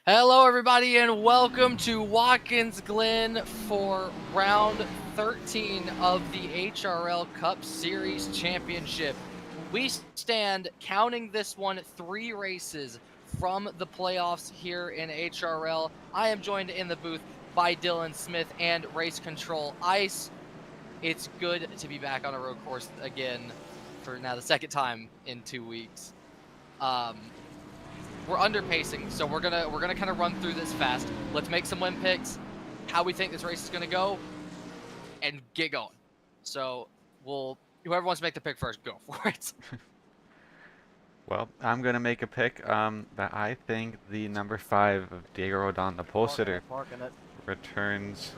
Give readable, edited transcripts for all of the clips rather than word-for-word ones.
Hello, everybody, and welcome to Watkins Glen for round 13 of the HRL Cup Series Championship. We stand, counting this one, 3 races from the playoffs here in HRL. I am joined in the booth by Dylan Smith and Race Control Ice. It's good to be back on a road course again for now the second time in 2 weeks. We're underpacing, so we're gonna kind of run through this fast. Let's make some win picks, how we think this race is gonna go, and get going. So whoever wants to make the pick first, go for it. Well, I'm going to make a pick that I think the number 5 of Diego Rodon, the pole sitter, returns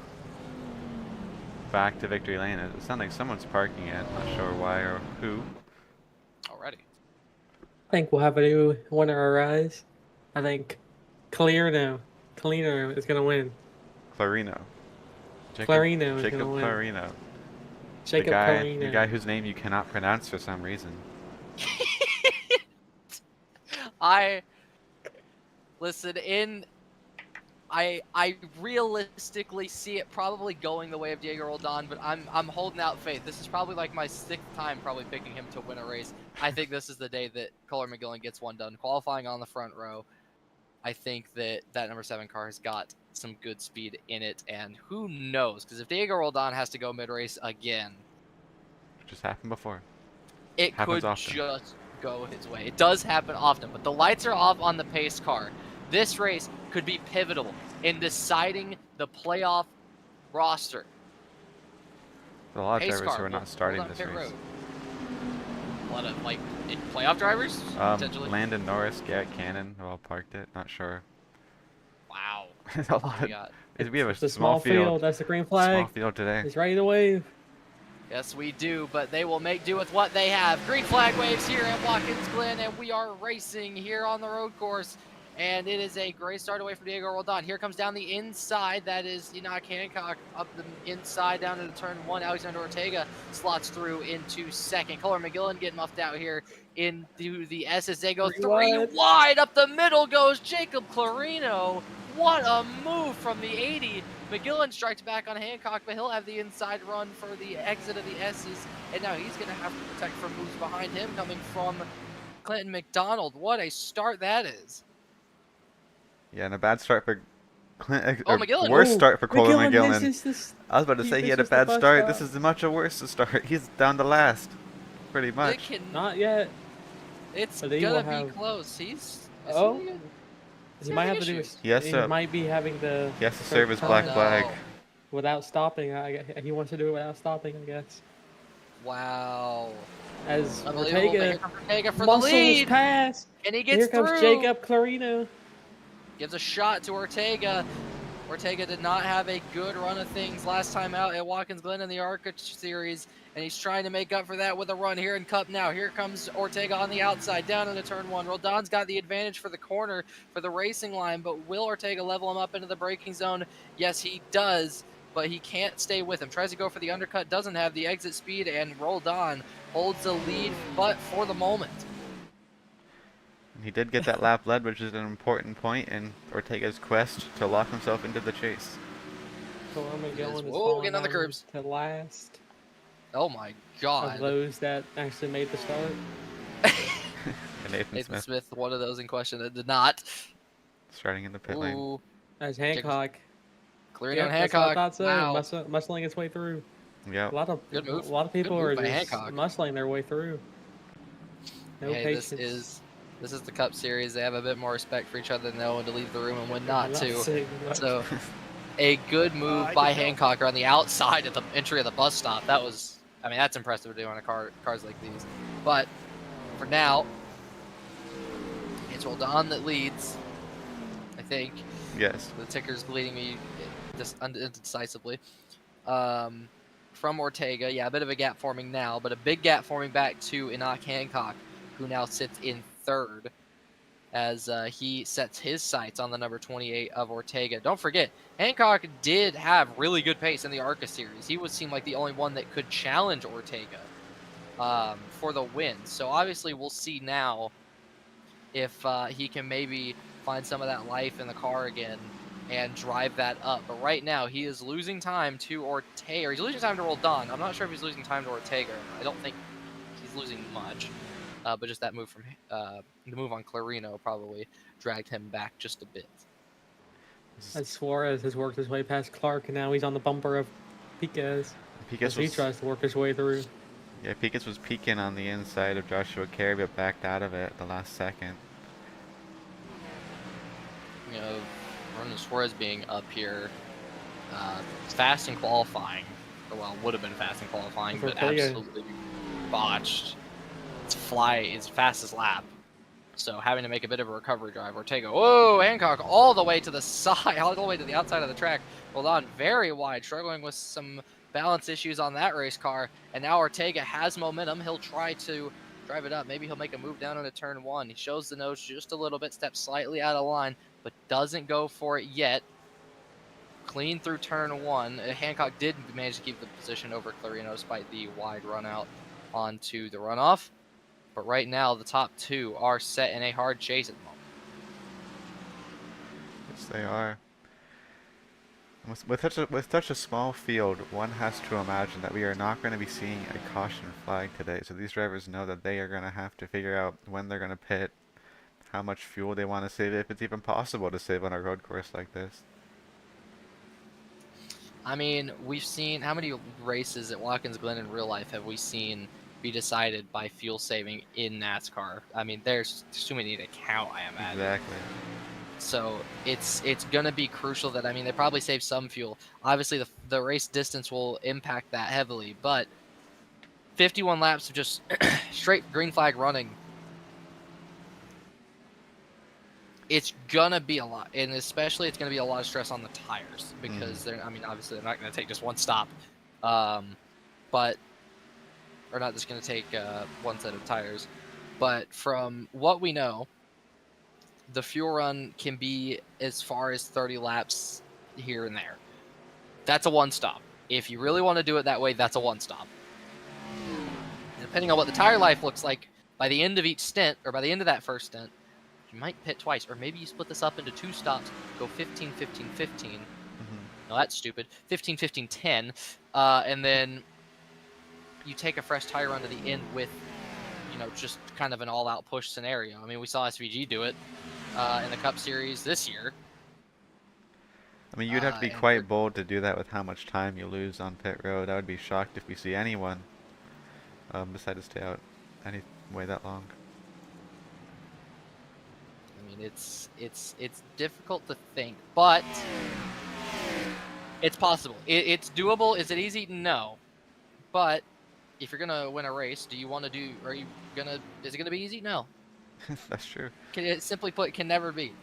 back to victory lane. It sounds like someone's parking it. Not sure why or who. Alrighty. I think we'll have a new winner arise. I think Clarino is going to win. Clarino. Clarino is Jacob going to win. Clarino. Jacob Clarino. The guy whose name you cannot pronounce for some reason. I realistically see it probably going the way of Diego Roldan, but I'm holding out faith. This is probably like my 6th time probably picking him to win a race. I think this is the day that Color McGillen gets one done. Qualifying on the front row, I think that number 7 car has got some good speed in it, and who knows? Because if Diego Roldan has to go mid-race again, Which has happened before. it Happens could often. just go his way. It does happen often, but the lights are off on the pace car. This race could be pivotal in deciding the playoff roster. There's a lot of Pace drivers car, who are not hold starting on this pit race. road. A lot of playoff drivers potentially. Landon Norris, Garrett Cannon, who all parked it. Not sure. Wow. There's a lot. We have It's a a small field. That's the green Small flag. field today. It's ready to wave. Yes, we do, but they will make do with what they have. Green flag waves here at Watkins Glen, and we are racing here on the road course. And it is a great start away from Diego Roldan. Here comes down the inside. That is Enoch Hancock up the inside down into turn 1. Alexander Ortega slots through into 2nd. Color McGillen getting muffed out here into the SS. They go 3 wide. Up the middle goes Jacob Clarino. What a move from the 80. McGillen strikes back on Hancock, but he'll have the inside run for the exit of the S's. And now he's going to have to protect from moves behind him coming from Clinton McDonald. What a start that is. Yeah, and a bad start for McGillen. Worse start for Colin McGillen. I was about to he say he had a misses the bad bus start. stop. This is much a worse start. He's down to last, pretty much. Not yet. It's But he gonna will be have- close. He might have to do. issues. He might be having the. has to serve his time black flag. without stopping. He wants to do it without stopping, I guess. Wow. As Unbelievable, but here Ortega comes Ortega for the muscles lead. pass. And he gets Here comes through. Jacob Clarino. Gives a shot to Ortega. Ortega did not have a good run of things last time out at Watkins Glen in the ARCA series, and he's trying to make up for that with a run here in Cup now. Here comes Ortega on the outside, down into turn 1. Roldan's got the advantage for the corner for the racing line, but will Ortega level him up into the braking zone? Yes, he does, but he can't stay with him. Tries to go for the undercut, doesn't have the exit speed, and Roldan holds the lead, but for the moment. He did get that lap led, which is an important point in Ortega's quest to lock himself into the chase. McGillen is Getting on the curbs. to last Oh my of God. those that actually made the start. And Nathan Smith one of those in question that did not. starting in the pit lane. Ooh, As Hancock. clearing Yep, on that's what I Hancock. thought so. Wow. Muscling its way through. Yeah. Good move. A lot of people Good move are by just Hancock. muscling their way through. No Hey, patience. this is the Cup Series. They have a bit more respect for each other than know when to leave the room and when not to. saying much. So, a good move by Hancock on the outside of the entry of the bus stop. That was, I mean, that's impressive to do on cars like these. But for now, it's Roldan that leads, I think. Yes. The ticker's leading me just indecisively. From Ortega, yeah, a bit of a gap forming now, but a big gap forming back to Enoch Hancock, who now sits in 3rd as he sets his sights on the number 28 of Ortega. Don't forget, Hancock did have really good pace in the ARCA series. He seemed like the only one that could challenge Ortega for the win. So obviously we'll see now if he can maybe find some of that life in the car again and drive that up. But right now, he is losing time to Ortega, or he's losing time to Roldan. I'm not sure if he's losing time to Ortega. I don't think he's losing much. But just that move from the move on Clarino probably dragged him back just a bit. As Suarez has worked his way past Clark, and now he's on the bumper of Piquez. As he tries to work his way through. Yeah, Piquez was peeking on the inside of Joshua Carey, but backed out of it at the last second. You know, Ronan Suarez being up here, fast in qualifying. Well, would have been fast in qualifying, but absolutely botched. It's fastest lap. So having to make a bit of a recovery drive. Ortega, whoa, Hancock all the way to the side, all the way to the outside of the track. Hold on, very wide, struggling with some balance issues on that race car. And now Ortega has momentum. He'll try to drive it up. Maybe he'll make a move down into turn 1. He shows the nose just a little bit, steps slightly out of line, but doesn't go for it yet. Clean through turn 1. Hancock did manage to keep the position over Clarino despite the wide run out onto the runoff. But right now, the top 2 are set in a hard chase at the moment. Yes, they are. With such a small field, one has to imagine that we are not going to be seeing a caution flag today. So these drivers know that they are going to have to figure out when they're going to pit, how much fuel they want to save, if it's even possible to save on a road course like this. I mean, we've seen how many races at Watkins Glen in real life have we seen be decided by fuel saving in NASCAR? I mean, there's too many to count, I imagine. Exactly. So it's gonna be crucial that, I mean, they probably save some fuel. Obviously, the race distance will impact that heavily, but 51 laps of just straight green flag running. It's gonna be a lot, and especially it's gonna be a lot of stress on the tires because they're. I mean, obviously they're not gonna take just one stop, but or not just gonna take one set of tires. But from what we know, the fuel run can be as far as 30 laps here and there. That's a one stop. If you really want to do it that way, that's a one stop. Depending on what the tire life looks like by the end of each stint, or by the end of that first stint, you might pit twice, or maybe you split this up into 2 stops, go 15, 15, 15. No, that's stupid. 15, 15, 10. And then you take a fresh tire run to the end with, you know, just kind of an all-out push scenario. I mean, we saw SVG do it in the Cup Series this year. I mean, you'd have to be quite bold to do that with how much time you lose on pit road. I would be shocked if we see anyone decide to stay out any way that long. I mean, it's difficult to think, but it's possible. It's doable. Is it easy? No. But if you're gonna win a race, do you want to do? Is it gonna be easy? No. That's true. Simply put, can never be.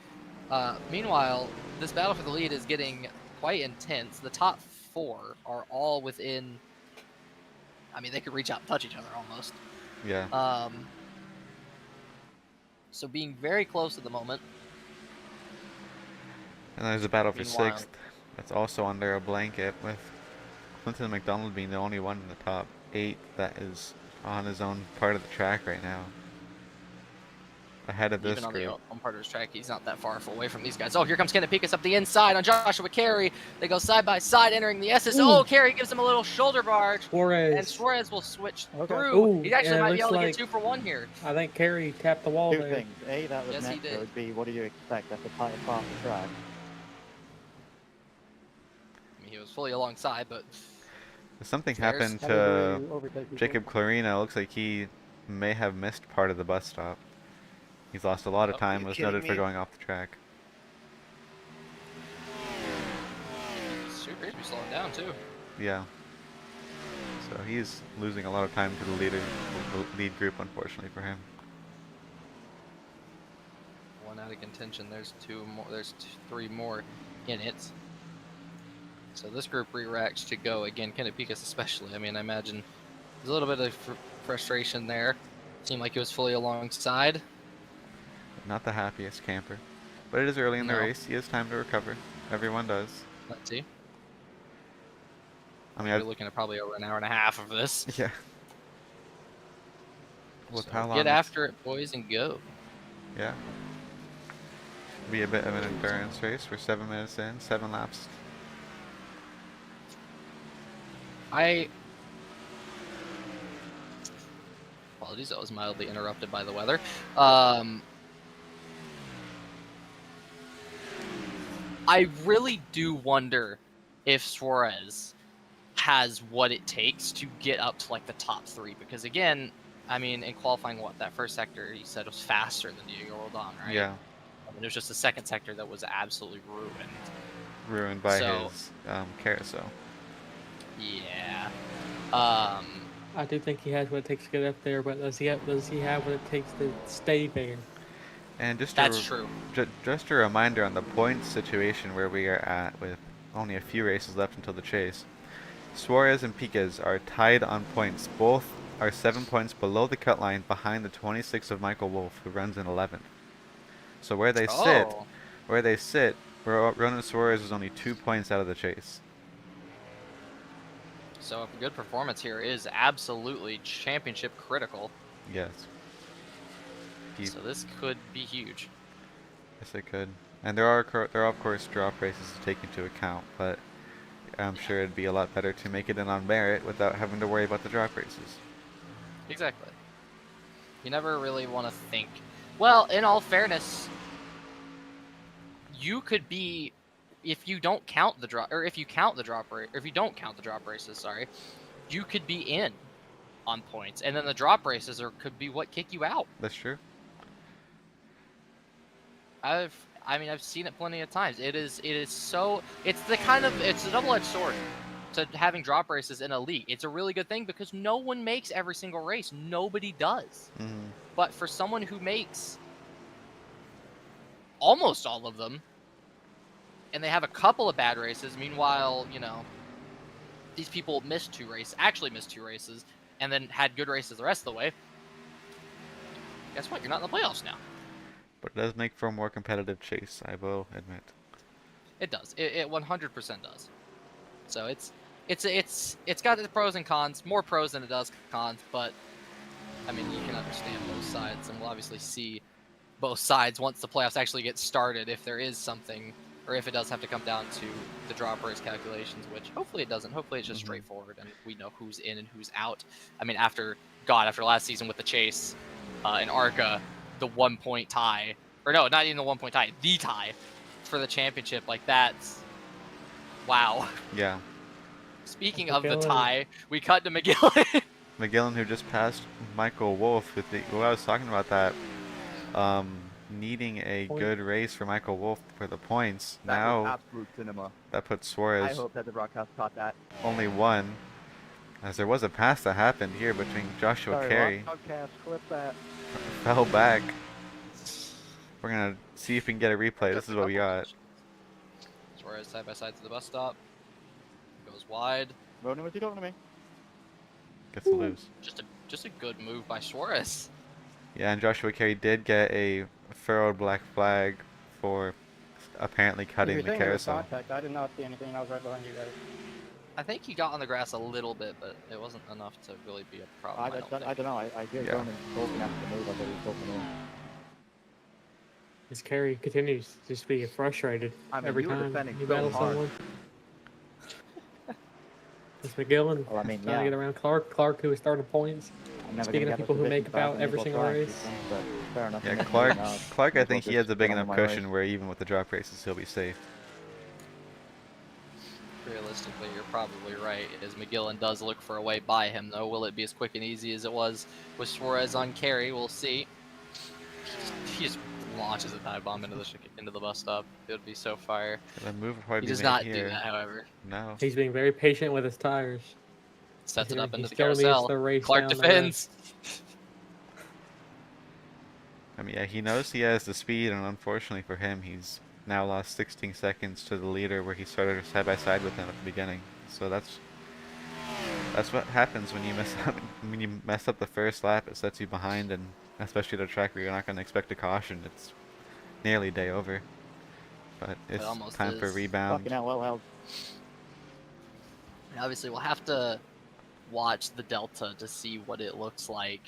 Meanwhile, this battle for the lead is getting quite intense. The top 4 are all within. I mean, they could reach out and touch each other almost. Yeah. So being very close at the moment. And there's a battle for 6th. That's also under a blanket, with Clinton McDonald being the only one in the top 8 that is on his own part of the track right now. Ahead of this group. Even on the own part of his track, he's not that far away from these guys. Oh, here comes Kenneth Piquez up the inside on Joshua Carey. They go side by side entering the SS. Oh, Carey gives him a little shoulder barge. And Suarez will switch through. He actually might be able to get 2 for 1 here. I think Carey tapped the wall there. 2 things. A, that was next. It would be, what do you expect? That's a tight part of the track. I mean, he was fully alongside, but... Something happened to Jacob Clarino. Looks like he may have missed part of the bus stop. He's lost a lot of time, was noted for going off the track. Sure appears to be slowing down, too. Yeah. So he's losing a lot of time to the lead group, unfortunately for him. 1 out of contention. There's 2 more. There's 3 more in it. So this group re-racks to go again. Kenneth Piquez especially. I mean, I imagine there's a little bit of frustration there. Seemed like he was fully alongside. Not the happiest camper, but it is early in the race. He has time to recover. Everyone does. Let's see. I mean, we're looking at probably over an hour and a half of this. Yeah. With So how long? Get after it, boys, and go. Yeah. be a bit of an endurance race. We're 7 minutes in, 7 laps. Apologies, I was mildly interrupted by the weather. I really do wonder if Suarez has what it takes to get up to like the top 3, because again, I mean, in qualifying, that first sector he said was faster than Diego Roldan, right? Yeah. I mean, it was just the second sector that was absolutely ruined. Ruined by his carousel. Yeah. I do think he has what it takes to get up there, but does he have what it takes to stay there? And just that's true. Just a reminder on the points situation where we are at with only a few races left until the chase. Suarez and Piquez are tied on points. Both are 7 points below the cut line, behind the 26 of Michael Wolf, who runs in 11th. So where they sit, Ronan Suarez is only 2 points out of the chase. So a good performance here is absolutely championship critical. Yes. So this could be huge. Yes, it could. And there are of course drop races to take into account, but I'm sure it'd be a lot better to make it in on merit without having to worry about the drop races. Exactly. You never really want to think. Well, in all fairness, you could be, if you don't count the drop, or if you count the drop rate, or if you don't count the drop races, sorry, you could be in on points, and then the drop races could be what kick you out. That's true. I've seen it plenty of times. It's a double-edged sword to having drop races in a league. It's a really good thing because no one makes every single race. Nobody does. Mm-hmm. But for someone who makes almost all of them, and they have a couple of bad races, meanwhile, you know, these people actually missed 2 races, and then had good races the rest of the way, guess what? You're not in the playoffs now. But it does make for a more competitive chase, I will admit. It does. It 100% does. So it's got its pros and cons, more pros than it does cons, but I mean, you can understand both sides, and we'll obviously see both sides once the playoffs actually get started, if there is something, or if it does have to come down to the drop race calculations, which hopefully it doesn't. Hopefully it's just straightforward, and we know who's in and who's out. I mean, after last season with the chase in ARCA, the 1 point tie, or no, not even the 1 point tie, the tie for the championship, like that's wow. Yeah. Speaking of the tie, we cut to McGillen. McGillen, who just passed Michael Wolf with I was talking about that, needing a good race for Michael Wolf for the points. That now was absolute cinema. That puts Suarez. I hope that the broadcast caught that. Only 1, as there was a pass that happened here between Joshua Carey. Broadcast, clip that. Fell back. We're gonna see if we can get a replay. This is what we got. Suarez side by side to the bus stop. Goes wide. Ronan, what's he doing to me? Gets to lose. Just a good move by Suarez. Yeah, and Joshua Carey did get a furrowed black flag for apparently cutting the carousel. I did not see anything. I was right behind you guys. I think he got on the grass a little bit, but it wasn't enough to really be a problem. I don't know. I did Ronan open after the move. I thought he was open in. His Carey continues to just be frustrated every time he battles someone. It's McGillen trying to get around Clark, who is starting points. Speaking of people who make about every single race. Fair enough. Yeah, Clark, I think he has a big enough cushion where even with the drop races, he'll be safe. Realistically, you're probably right, as McGillen does look for a way by him, though. Will it be as quick and easy as it was with Suarez on Carey? We'll see. He just launches a dive bomb into the bus stop. It would be so fire. The move would probably he does not do that, however. No. He's being very patient with his tires. Sets it up into the carousel. Clark defends. I mean, yeah, he knows he has the speed, and unfortunately for him, he's now lost 16 seconds to the leader where he started side by side with him at the beginning. So that's what happens when you mess up the first lap. It sets you behind, and especially at a track where you're not going to expect a caution. It's nearly day over. But it's time for a rebound. Fucking hell, well held. Obviously, we'll have to watch the delta to see what it looks like.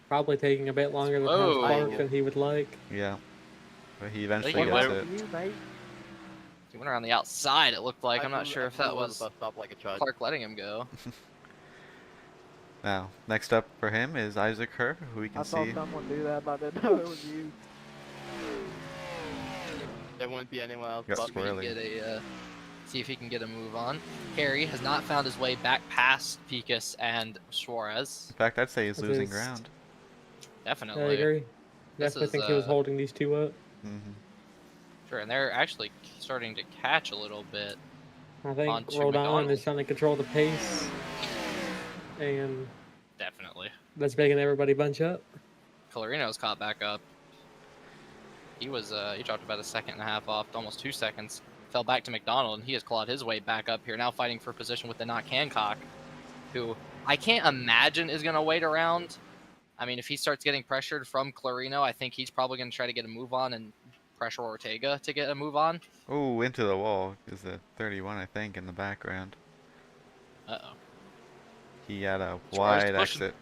Probably taking a bit longer than he would like. Yeah. But he eventually What gets about it. You, mate? He went around the outside, it looked like. I'm not sure if that was Up like a chud. Clark letting him go. Now, next up for him is Isaac Kerr, who we I can saw see. someone do that, but I didn't know it was you. There wouldn't be anyone else Got See if he can squirrely. get a, see if he can get a move on. Carey has not found his way back past Pikus and Suarez. In fact, I'd say he's That's losing his- ground. Definitely. I agree. This Definitely is, think he was holding these two up. Sure, and they're actually starting to catch a little bit. I think Onto Rodon McDonald. is trying to control the pace, and Definitely. that's making everybody bunch up. Colorino's caught back up. He was he dropped about a second and a half off, almost 2 seconds. Fell back to McDonald, and he has clawed his way back up here. Now fighting for position with the Not Hancock, who I can't imagine is going to wait around. I mean, if he starts getting pressured from Clarino, I think he's probably going to try to get a move on and pressure Ortega to get a move on. Oh, into the wall is the 31, I think, in the background. Uh-oh. He had a Suarez wide pushing. exit.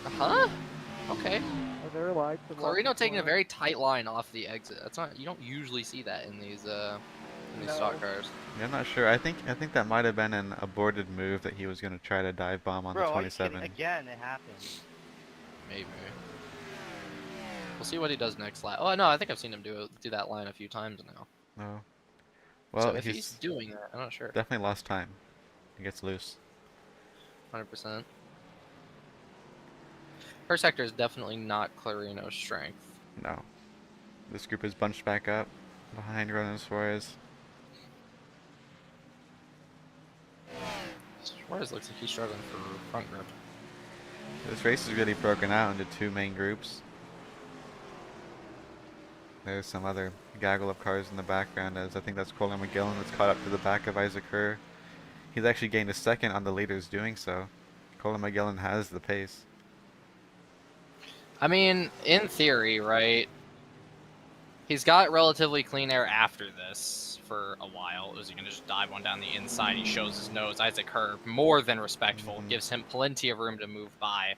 Huh? Okay. There are lights and Clarino lights taking a going. very tight line off the exit. That's not, you don't usually see that in these stock cars. Yeah, I'm not sure. I think that might have been an aborted move that he was going to try to dive bomb on the 27. Again, it happened. Maybe. We'll see what he does next lap. Oh no, I think I've seen him do that line a few times now. No. Well, so if he's doing that, I'm not sure. definitely lost time. He gets loose. 100%. First sector is definitely not Clarino's strength. No. This group is bunched back up behind Ronan Suarez. Suarez looks like he's struggling for front grip. This race is really broken out into two main groups. There's some other gaggle of cars in the background, as I think that's Colin McGillen that's caught up to the back of Isaac Kerr. He's actually gained a second on the leaders doing so. Colin McGillen has the pace. I mean, in theory, right? He's got relatively clean air after this for a while. Is he going to just dive one down the inside? He shows his nose. Isaac Kerr, more than respectful, gives him plenty of room to move by.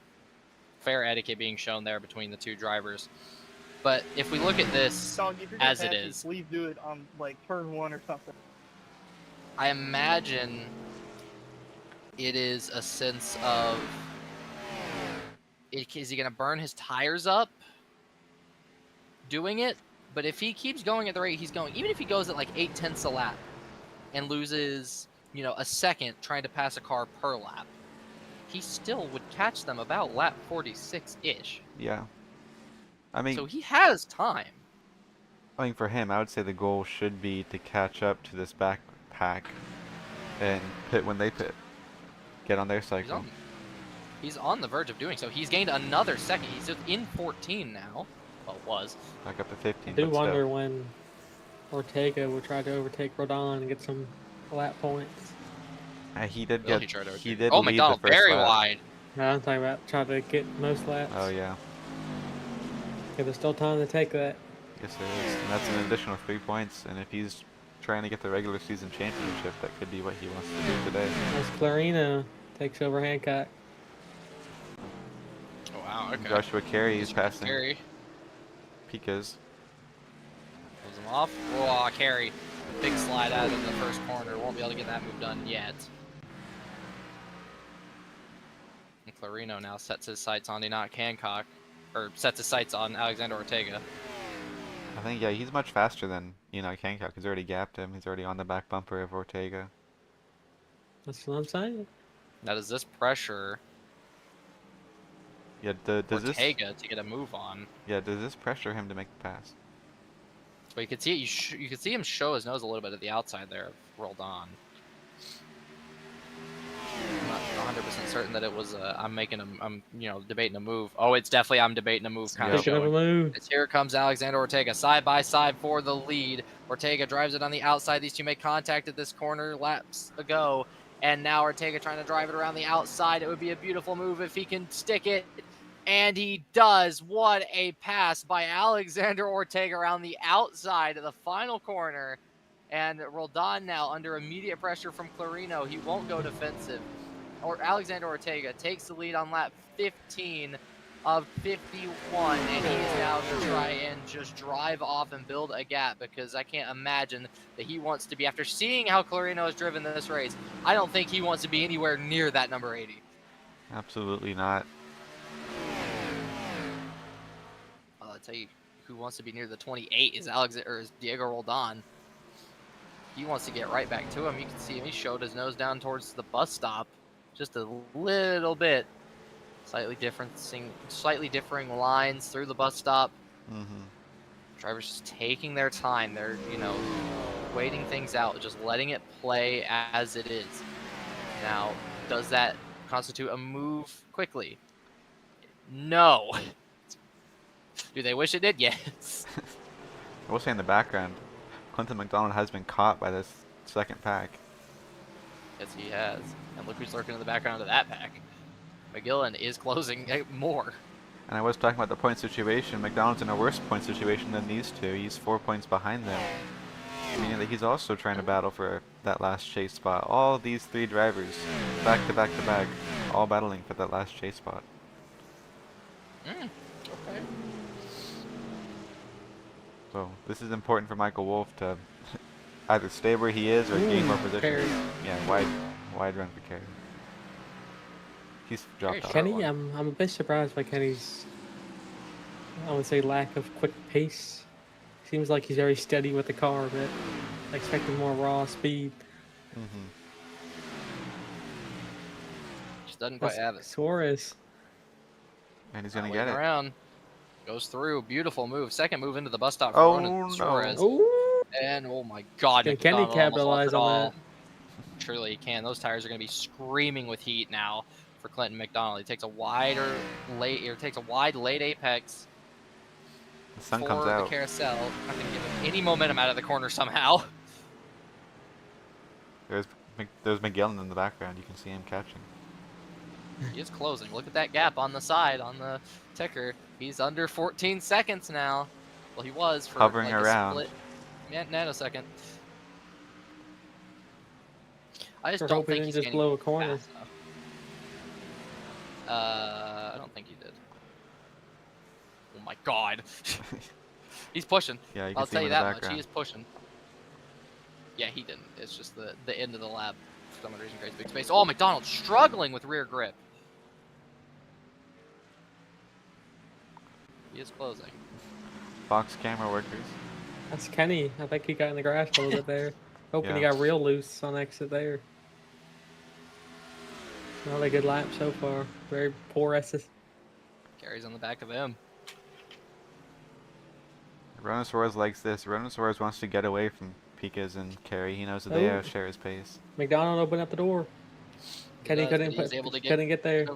Fair etiquette being shown there between the two drivers. But if we look at this as it is, please do it on like turn 1 or something. I imagine it is a sense of, is he going to burn his tires up doing it? But if he keeps going at the rate he's going, even if he goes at like 0.8 a lap and loses, you know, a second trying to pass a car per lap, he still would catch them about lap 46-ish. Yeah. I mean, so he has time. I mean, for him, I would say the goal should be to catch up to this back pack and pit when they pit. Get on their cycle. He's on the verge of doing so. He's gained another second. He's just in 14 now. Well, was. Back up to 15. I do but wonder still. when Ortega will try to overtake Rodon and get some lap points. He did Well, get. he He did oh, lead McDonald, the first very lap. wide. No, I'm talking about trying to get most laps. Oh yeah. Yeah, there's still time to take that. Yes, there is. And that's an additional 3 points. And if he's trying to get the regular season championship, that could be what he wants to do today. As Clarino takes over Hancock. Oh, wow, okay. Joshua Carey is passing Carey Pikas. pulls him off. Oh, Carey. Big slide out of the first corner. Won't be able to get that move done yet. And Clarino now sets his sights on Enoch Hancock. Or sets his sights on Alexander Ortega. I think, yeah, he's much faster than Hancock. He's already gapped him. He's already on the back bumper of Ortega. That's what I'm saying. Now does this pressure Yeah, does this? Ortega to get a move on? Yeah, does this pressure him to make the pass? But you could see it. You could see him show his nose a little bit at the outside there. Rolled on. I'm not 100% certain that it was. I'm debating a move. Oh, it's definitely I'm debating a move kind of Picking up a showing. move. As here comes Alexander Ortega side by side for the lead. Ortega drives it on the outside. These two make contact at this corner laps ago. And now Ortega trying to drive it around the outside. It would be a beautiful move if he can stick it. And he does. What a pass by Alexander Ortega around the outside of the final corner. And Roldan now under immediate pressure from Clarino. He won't go defensive. Or Alexander Ortega takes the lead on lap 15 of 51, and he is now to try and just drive off and build a gap, because I can't imagine that he wants to be, after seeing how Clarino has driven this race, I don't think he wants to be anywhere near that number 80. Absolutely not. I'll tell you who wants to be near the 28 is is Diego Roldan. He wants to get right back to him. You can see him. He showed his nose down towards the bus stop just a little bit. Slightly differing lines through the bus stop. Drivers just taking their time. They're, waiting things out, just letting it play as it is. Now, does that constitute a move quickly? No. Do they wish it did? Yes. I will say in the background, Clinton McDonald has been caught by this second pack. Yes, he has. And look who's lurking in the background of that pack. McGillen is closing more. And I was talking about the point situation. McDonald's in a worse point situation than these two. He's 4 points behind them. Meaning that he's also trying to battle for that last chase spot. All these three drivers, back to back to back, all battling for that last chase spot. Okay. So this is important for Michael Wolff to either stay where he is or gain more position. Carey. Yeah, wide run for Carey. He's dropped off. Kenny, I'm a bit surprised by Kenny's, I would say, lack of quick pace. Seems like he's very steady with the car, but I expected more raw speed. Just doesn't quite have it. Suarez. And he's gonna get it. Around. Goes through. Beautiful move. Second move into the bus stop for Oh, Ronan Suarez. Oh, And oh my God, can Kenny McDonald almost lost capitalize it on all. that? Truly he can. Those tires are going to be screaming with heat now for Clinton McDonald. He takes a wide late apex. The sun for comes out. the carousel. Not going to give him any momentum out of the corner somehow. There's McGillen in the background. You can see him catching. He is closing. Look at that gap on the side on the ticker. He's under 14 seconds now. Well, he was for Hovering like around. a split nanosecond. I just We're don't hoping think he he's just getting blow a corner. fast enough. I don't think he did. Oh my God. He's pushing. Yeah, you can I'll see tell him you in the that much. background. He is pushing. Yeah, he didn't. It's just the end of the lap. For some reason, creates big space. Oh, McDonald struggling with rear grip. He is closing. Fox camera workers. That's Kenny. I think he got in the grass a little bit there. Hoping he Yeah. got real loose on exit there. Not a good lap so far. Very poor SS. Carries on the back of him. Ronan Suarez likes this. Ronan Suarez wants to get away from Piquez and Carey. He knows that they share his pace. McDonald opened up the door. Kenny couldn't get there.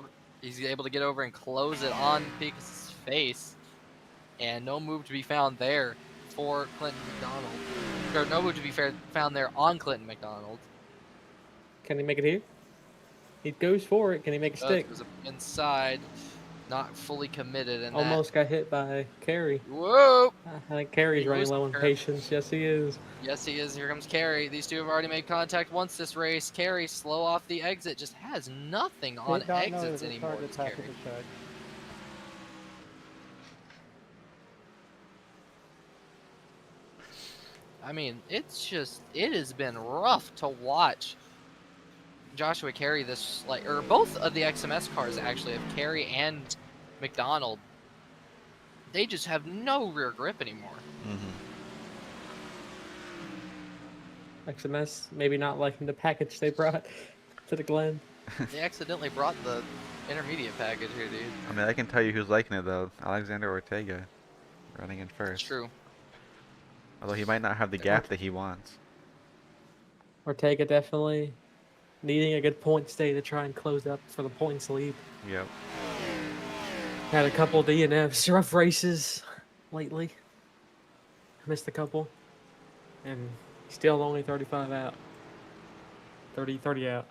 He's able to get over and close it on Piquez's face. And no move to be found there for Clinton McDonald. Or no move to be found there on Clinton McDonald. Can he make it here? He goes for it. Can he make a stick? Was inside, not fully committed, and Almost got hit by Carey. Whoa! I think Carey's running low on patience. Yes, he is. Yes, he is. Here comes Carey. These two have already made contact once this race. Carey, slow off the exit, just has nothing on exits anymore. I mean, it has been rough to watch Joshua Carey or both of the XMS cars actually, of Carey and McDonald. They just have no rear grip anymore. XMS maybe not liking the package they brought to the Glen. They accidentally brought the intermediate package here, dude. I mean, I can tell you who's liking it though. Alexander Ortega, running in first. It's true. Although he might not have the gap that he wants. Ortega definitely needing a good point stay to try and close up for the points lead. Yep. Had a couple DNFs, rough races lately. Missed a couple. And still only 35 out. 30 out.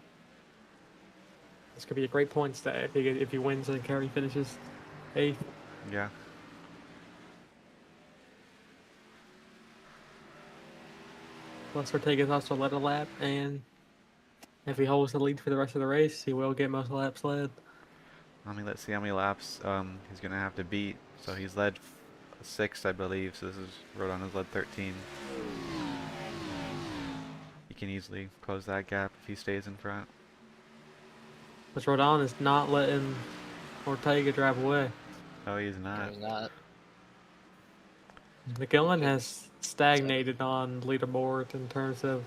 This could be a great point stay if he wins and Carey finishes 8th. Yeah. Plus Ortega's also led a lap, and if he holds the lead for the rest of the race, he will get most laps led. Let's see how many laps he's gonna have to beat. So he's led 6, I believe. So this is Rodon has led 13. He can easily close that gap if he stays in front. But Rodon is not letting Ortega drive away. Oh, he's not. He's not. McGillen has stagnated on leaderboard in terms of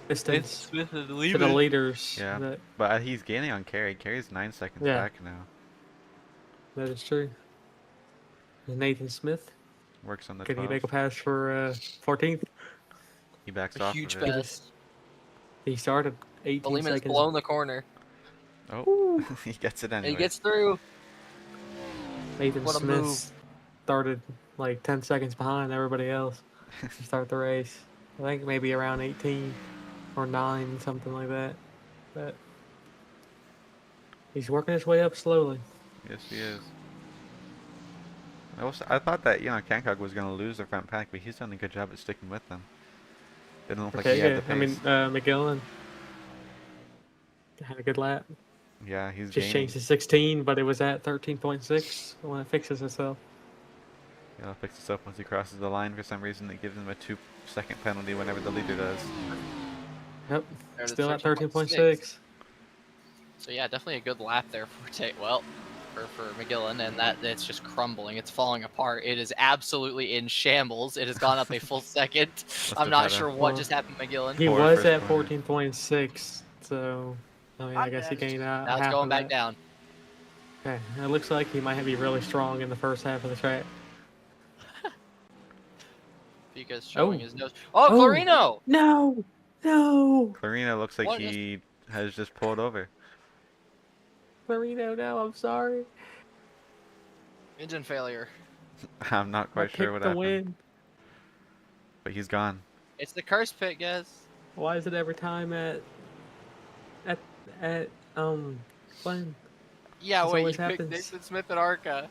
distance to the leaders. Yeah, but he's gaining on Carey. Carey's 9 seconds back now. That is true. Nathan Smith. Works on the Can 12. he make a pass for 14th? He backs A off huge of it. pass. He started 18 Lehman's seconds. blown the corner. Oh, he gets it anyway. He gets through. Nathan What a Smith move. started like 10 seconds behind everybody else to start the race. I think maybe around 18 or 9, something like that. But he's working his way up slowly. Yes, he is. I thought that, Kankog was going to lose the front pack, but he's done a good job at sticking with them. Didn't look like he had the pace. McGillen had a good lap. Yeah, he's Just gaining. changed to 16, but it was at 13.6 when it fixes itself. Yeah, he'll fix itself once he crosses the line. For some reason, it gives him a 2-second penalty whenever the leader does. Yep, There to still at 13.6. 13.6. So yeah, definitely a good lap there for McGillen, and it's just crumbling. It's falling apart. It is absolutely in shambles. It has gone up a full second. I'm not sure what just happened to McGillen. He Poor was first at corner. 14.6, so I guess he gained out. Now it's half going of back that. down. Okay, it looks like he might be really strong in the first half of the track. Pika's showing Oh. his nose. Oh, Oh. Clarino! No! Clarino looks like What he has just pulled over. Clarino, no, I'm sorry. Engine failure. I'm not I quite sure picked what the happened. win. But he's gone. It's the curse pit, guys. Why is it every time at Glen? Yeah, This wait, you always picked happens. Nathan Smith at ARCA.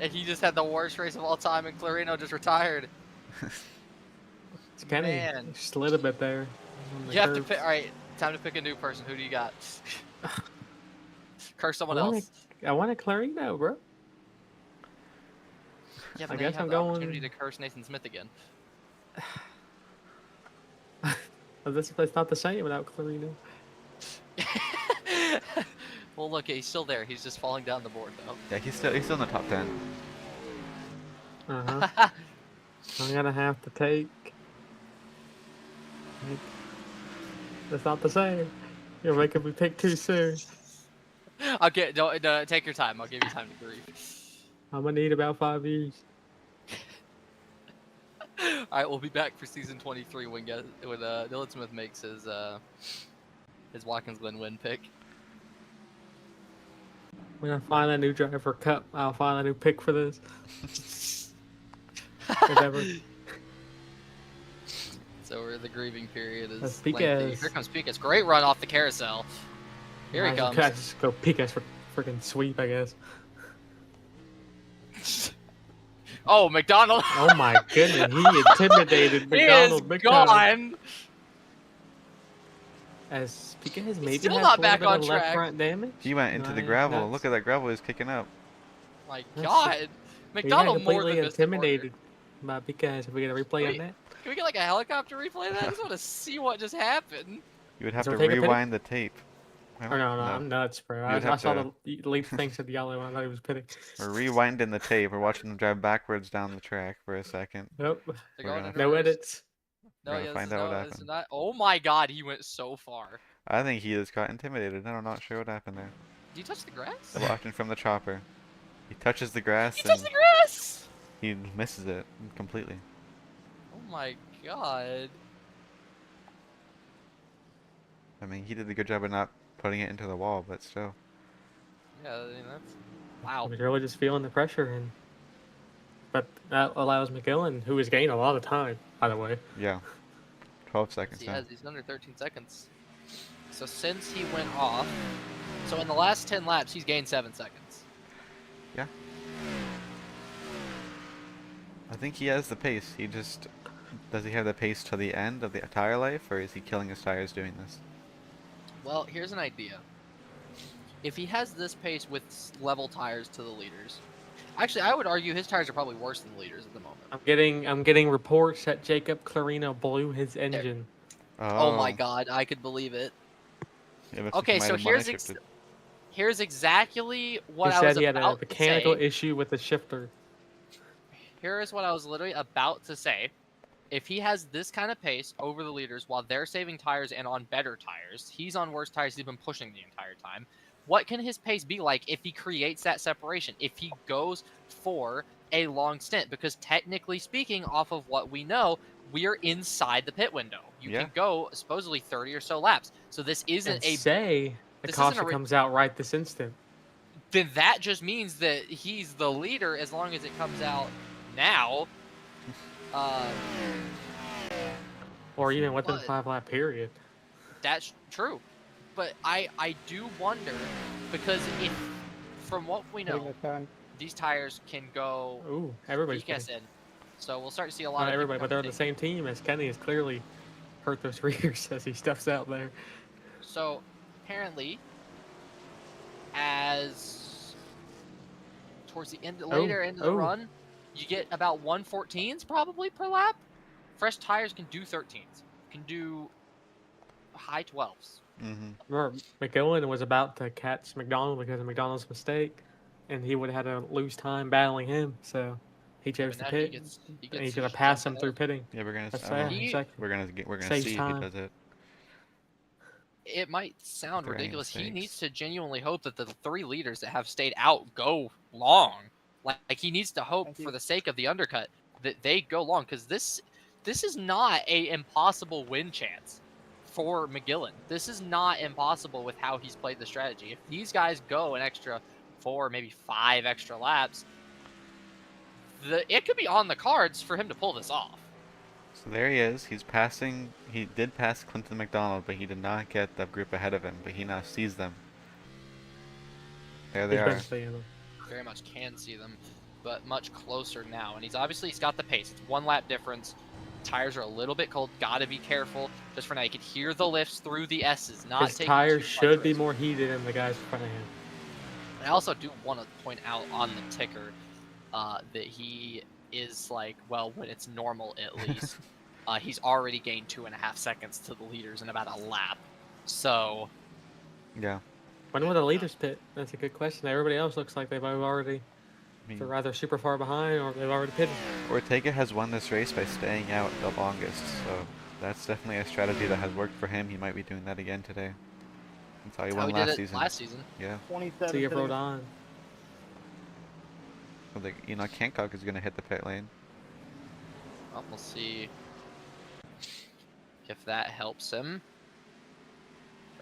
And he just had the worst race of all time, and Clarino just retired. It's kind Man. of slid a bit there. on the You have to curves. pick. All right, time to pick a new person. Who do you got? Curse someone I wanna- else. I want a Clarino, bro. Yeah, I but now guess you have I'm the opportunity going- to curse Nathan Smith again. It's not the same without Clarino. Well, look, he's still there. He's just falling down the board, though. Yeah, he's still in the top 10. Uh-huh. I'm gonna have to take. It's not the same. You're making me pick too soon. Okay, don't take your time. I'll give you time to grieve. I'm gonna need about 5 years. All right, we'll be back for season 23 when Dylan Smith makes his Watkins Glen win pick. When I find a new driver cup, I'll find a new pick for this. Whatever. So the grieving period is That's lengthy. Piquez. Here comes Piquez. Great run off the carousel. Here he I comes. just go peek us for freaking sweep, I guess. Oh, McDonald. Oh my goodness, he intimidated He is McDonald big time. gone. As Piquez maybe still has not a little back bit on of track. left front damage. He went into the Right, gravel. that's- Look at that gravel is kicking up. My That's- God, We got McDonald more completely than missed the corner. intimidated by Piquez. If we get a replay on that, Can we get like a helicopter replay of that? I just want to see what just happened. You would have Is to Ortega pitting? rewind the tape. I or don't no, know. I'm nuts, bro. You'd I have saw to- the leaf thing said yellow when I thought he was pitting. We're rewinding the tape. We're watching him drive backwards down the track for a second. Nope, They're We're going gonna- in no reverse. edits. No, We're gonna yeah, find this out is what no, this is happened. not. Oh my God, he went so far. I think he just got intimidated. I'm not sure what happened there. Did you touch the grass? Watching from the chopper. He touches the grass He and touched the grass. he misses it completely. Oh my God. I mean, he did a good job of not putting it into the wall, but still. Yeah, I mean that's. Wow. He's really just feeling the pressure, and but that allows McGillen, who has gained a lot of time, by the way. Yeah. 12 seconds He now. has. He's under 13 seconds. So since he went off, so in the last 10 laps, he's gained 7 seconds. Yeah. I think he has the pace. He just... Does he have the pace to the end of the tire life, or is he killing his tires doing this? Well, here's an idea. if he has this pace with level tires to the leaders, actually, I would argue his tires are probably worse than the leaders at the moment. I'm getting reports that Jacob Clarino blew his engine. Oh my God, I could believe it. Yeah, looks like he Okay, might so have money shifted. here's exactly what He I was said he had a about to mechanical say. issue with the shifter. Here is what I was literally about to say. If he has this kind of pace over the leaders while they're saving tires and on better tires, he's on worse tires, he's been pushing the entire time. What can his pace be like if he creates that separation? If he goes for a long stint? Because technically speaking, off of what we know, we're inside the pit window. You Yeah. can go supposedly 30 or so laps. So this isn't And a say the this isn't caution a comes out right this instant. then that just means that he's the leader as long as it comes out now. Or even within But- 5-lap period. That's true. But I do wonder, because if, from what we Hitting know, the turn. these tires can go Ooh, everybody's PKS pitting. in. So we'll start to see a lot Not of everybody, people but they're on come the same team as Kenny has clearly hurt those rears as he stuffs out there. So apparently, as towards the end, later into the run, you get about 114s probably per lap. Fresh tires can do 13s, can do high 12s. Mm-hmm. Remember, McGowan was about to catch McDonald because of McDonald's mistake, and he would have had to lose time battling him, so he chose but to now he pit. gets And he's to gonna just pass jump him through ahead. pitting. Yeah, we're gonna. That's I don't know. fair. He- Exactly. We're gonna Saves see time. if he does it. It might sound There are any ridiculous. He needs mistakes? to genuinely hope that the 3 leaders that have stayed out go long. Like he needs to hope Thank you. for the sake of the undercut that they go long, because this is not a impossible win chance for McGillen. This is not impossible with how he's played the strategy. If these guys go an extra 4, maybe 5 extra laps, it could be on the cards for him to pull this off. So there he is. He's passing. He did pass Clinton McDonald, but he did not get the group ahead of him. But he now sees them. There they He's are. been seeing them. Very much can see them, but much closer now. And he's got the pace. It's 1 lap difference. Tires are a little bit cold. Gotta be careful. Just for now, you can hear the lifts through the S's. Not His taking tires too should much be risk. more heated than the guys in front of him. And I also do want to point out on the ticker that he is like, well, when it's normal at least, he's already gained 2.5 seconds to the leaders in about a lap. So Yeah. When will the leaders pit? That's a good question. Everybody else looks like they've already, I mean, they're either super far behind or they've already pitted. Ortega has won this race by staying out the longest, so that's definitely a strategy that has worked for him. He might be doing that again today. That's how he how won he did last it season. last season. Yeah. 27. See if sitting- Rodon. I think Hancock is gonna hit the pit lane. Well, we'll see if that helps him.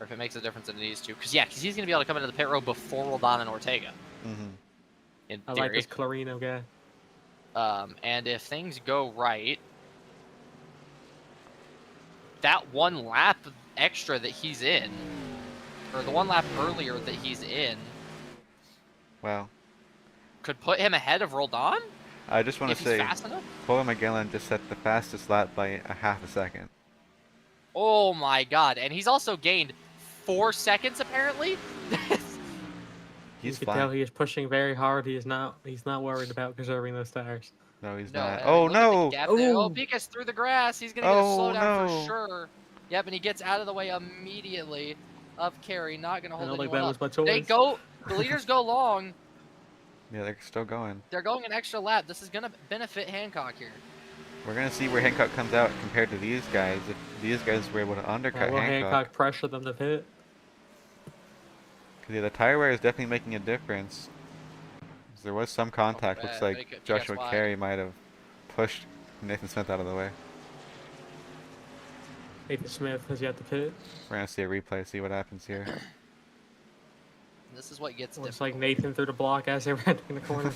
Or if it makes a difference in these two. Because he's going to be able to come into the pit road before Roldan and Ortega. Mm-hmm. In I theory. like this Clarino guy. And if things go right, that 1 lap extra that he's in, or the 1 lap earlier that he's in, Wow. could put him ahead of Roldan I just want if to he's say, fast enough. Cole McGillen just set the fastest lap by a half a second. Oh my god. And he's also gained 4 seconds apparently. He's You can tell flying. he is pushing very hard. He's not worried about preserving those tires. No, he's No, not. and Oh look at the no! gap there. Oh, Ooh. Pika's through the grass. He's gonna get a Oh, slowdown no. for sure. Yep, and he gets out of the way immediately of Carey. Not gonna I hold don't think anyone that up. was my They choice. go. The leaders go long. Yeah, they're still going. They're going an extra lap. This is gonna benefit Hancock here. We're gonna see where Hancock comes out compared to these guys. If these guys were able to undercut Will Hancock, Hancock pressure them to pit? because yeah, the tire wear is definitely making a difference. 'Cause there was some contact. bad. Looks Make like it Joshua PS5. Carey might have pushed Nathan Smith out of the way. Nathan Smith has yet to pit. We're gonna see a replay, see what happens here. This is what gets Looks difficult. like Nathan through the block as they ran in the corner.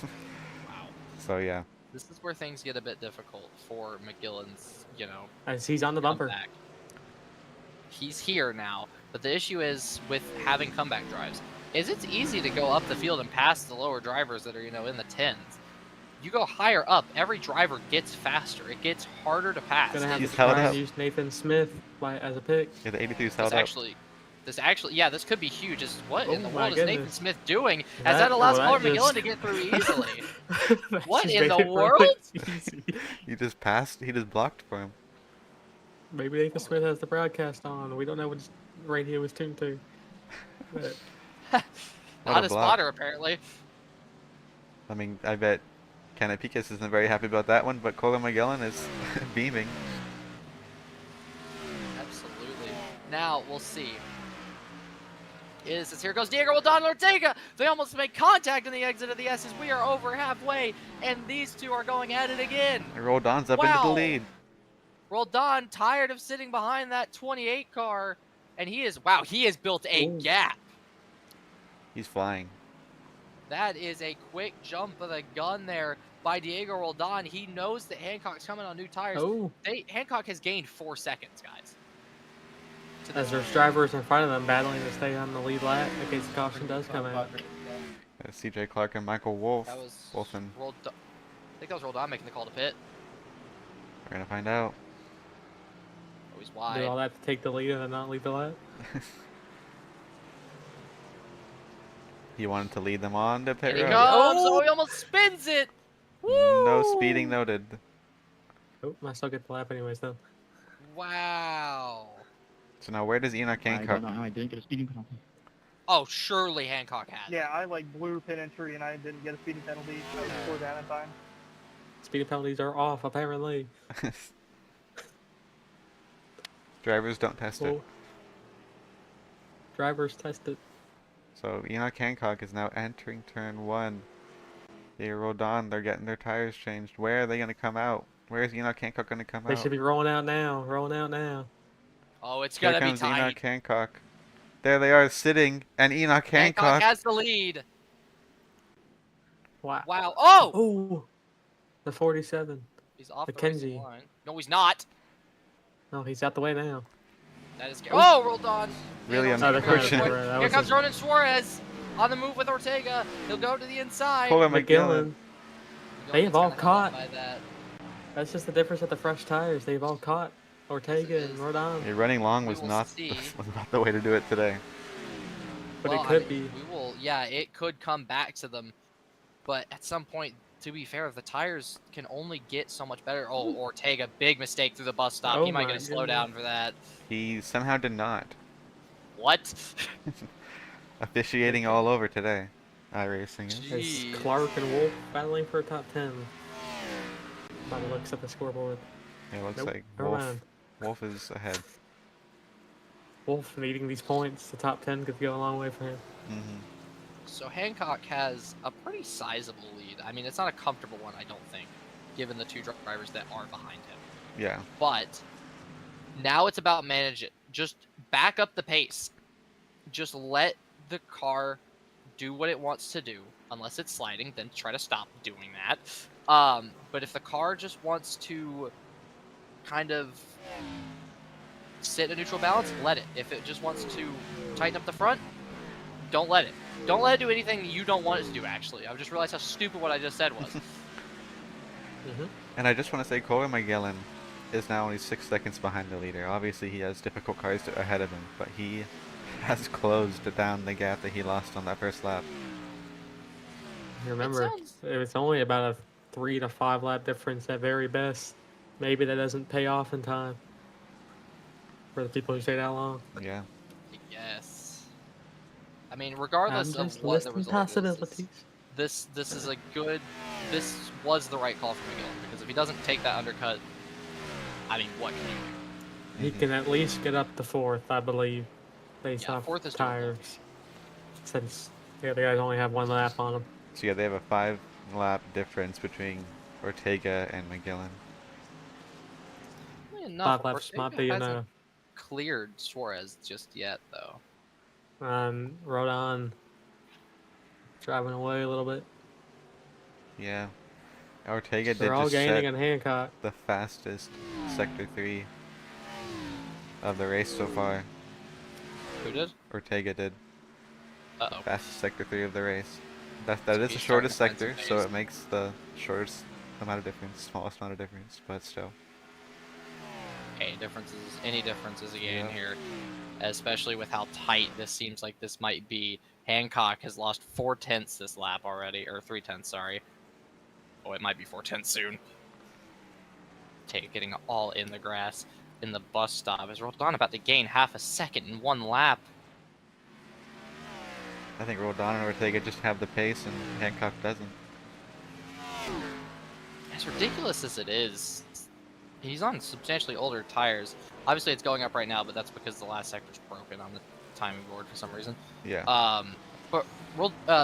Wow. So yeah, This is where things get a bit difficult for McGillen's, As he's on the bumper. comeback. He's here now, but the issue is with having comeback drives. It's easy to go up the field and pass the lower drivers that are, in the 10s. You go higher up, every driver gets faster. It gets harder to pass. Gonna have He's to held try up. and use Nathan Smith as a pick. yeah, the 83's It's held up. actually This actually, yeah, this could be huge. What in Oh the my world is Nathan goodness. Smith doing? As that allows Colin McGillen to get through easily. That What just in made the it really world? easy. He just passed. He just blocked for him. Maybe Nathan Smith has the broadcast on. We don't know what radio is tuned to. But What Not a a block. spotter, apparently. I mean, I bet Kenneth Pikus isn't very happy about that one, but Colin McGillen is beaming. Absolutely. Now, we'll see. Here goes Diego Roldan and Ortega. They almost make contact in the exit of the S's. We are over halfway, and these two are going at it again. Roldan's up into the lead. Roldan tired of sitting behind that 28 car, and he has built a gap. He's flying. That is a quick jump of the gun there by Diego Roldan. He knows that Hancock's coming on new tires. oh, Hancock has gained 4 seconds, guys. as there's drivers in front of them battling to stay on the lead lap in case the caution does come out. CJ Clark and Michael Wolf. That was Wolfen. I think that was Roldan making the call to pit. We're gonna find out. Oh, he's wide. Do all that to take the lead and then not leave the lap? He wanted to lead them on to pit And he road. comes. Oh, he almost spins it. Woo! No speeding noted. Oh, I still get the lap anyways, though. Wow. So now where does Enoch I Hancock? don't know how I didn't get a speeding penalty. Oh, surely Hancock had it. Yeah, I blew pit entry and I didn't get a speeding penalty. I was 4 down in time. Speeding penalties are off, apparently. Drivers don't test it. Well, drivers test it. So Enoch Hancock is now entering turn 1. They rolled on. They're getting their tires changed. Where are they going to come out? Where is Enoch Hancock going to come They out? should be rolling out now. Rolling out now. Oh, it's Here going to be comes tight. Enoch Hancock. There they are sitting, and Enoch Hancock Hancock. has the lead. Wow. Wow. Oh! Oh! The 47. He's off the Mackenzie. racing line. No, he's not. Oh, he's out the way now. That is scary. Oh, rolled on. Really And Oh, they're Ortega unfortunate. goes That for it. Here was comes a- Ronan Suarez on the move with Ortega. He'll go to the inside. Colin McGillen. McGillen. They have McGillen's all gonna come up caught. by that. That's just the difference with the fresh tires. They've all caught Ortega and is. Rodon. Yeah, running long We was will not see. was not the way to do it today. But Well, it could I mean, be. We will. Yeah, it could come back to them, but at some point, to be fair, the tires can only get so much better. Oh, Ortega, big mistake through the bus stop. Oh He might my get a slow goodness. down for that. He somehow did not. What? Officiating all over today. iRacing. As Jeez. Clark and Wolf battling for a top 10. By the looks at the scoreboard. It looks Nope, like never mind. Wolf is ahead. Wolf needing these points. The top 10 could go a long way for him. Hmm So Hancock has a pretty sizable lead. I mean, it's not a comfortable one, I don't think, given the two drivers that are behind him. Yeah. But now it's about manage it. Just back up the pace. Just let the car do what it wants to do. Unless it's sliding, then try to stop doing that. But if the car just wants to kind of sit in a neutral balance, let it. If it just wants to tighten up the front, don't let it. Don't let it do anything you don't want it to do, actually. I've just realized how stupid what I just said was. And I just want to say Colin McGillen is now only 6 seconds behind the leader. Obviously he has difficult cars ahead of him, but he has closed down the gap that he lost on that first lap. Remember, it's only about a 3 to 5 lap difference at very best. Maybe that doesn't pay off in time for the people who stay that long. Yeah. Yes. I mean, regardless I'm of just what the listing result possibilities. is, this is a good. This was the right call for McGillen, because if he doesn't take that undercut, I mean, what can you do? He can at least get up to 4th, I believe, based Yeah, off 4th is doable. tires. Since the other guys only have 1 lap on them. So yeah, they have a 5 lap difference between Ortega and McGillen. Funny enough, 5 laps Ortega might be hasn't cleared Suarez just yet, though. Rodon driving away a little bit. Yeah. Ortega They're did all just gaining set on Hancock. the fastest Sector 3 of the race so far. Who did? Ortega did. Uh-oh. Fastest Sector 3 of the race. That So is the he's shortest starting to find sector, some so pace. it makes the shortest amount of difference, smallest amount of difference, but still. Hey, any difference is a gain Yeah. here, especially with how tight this seems like this might be. Hancock has lost 4/10 this lap already, or 3/10, sorry. Oh, it might be 4/10 soon. Getting all in the grass in the bus stop. Is Roldan about to gain half a second in one lap? I think Roldan and Ortega just have the pace and Hancock doesn't. As ridiculous as it is, he's on substantially older tires. Obviously, it's going up right now, but that's because the last sector's broken on the timing board for some reason. Yeah. But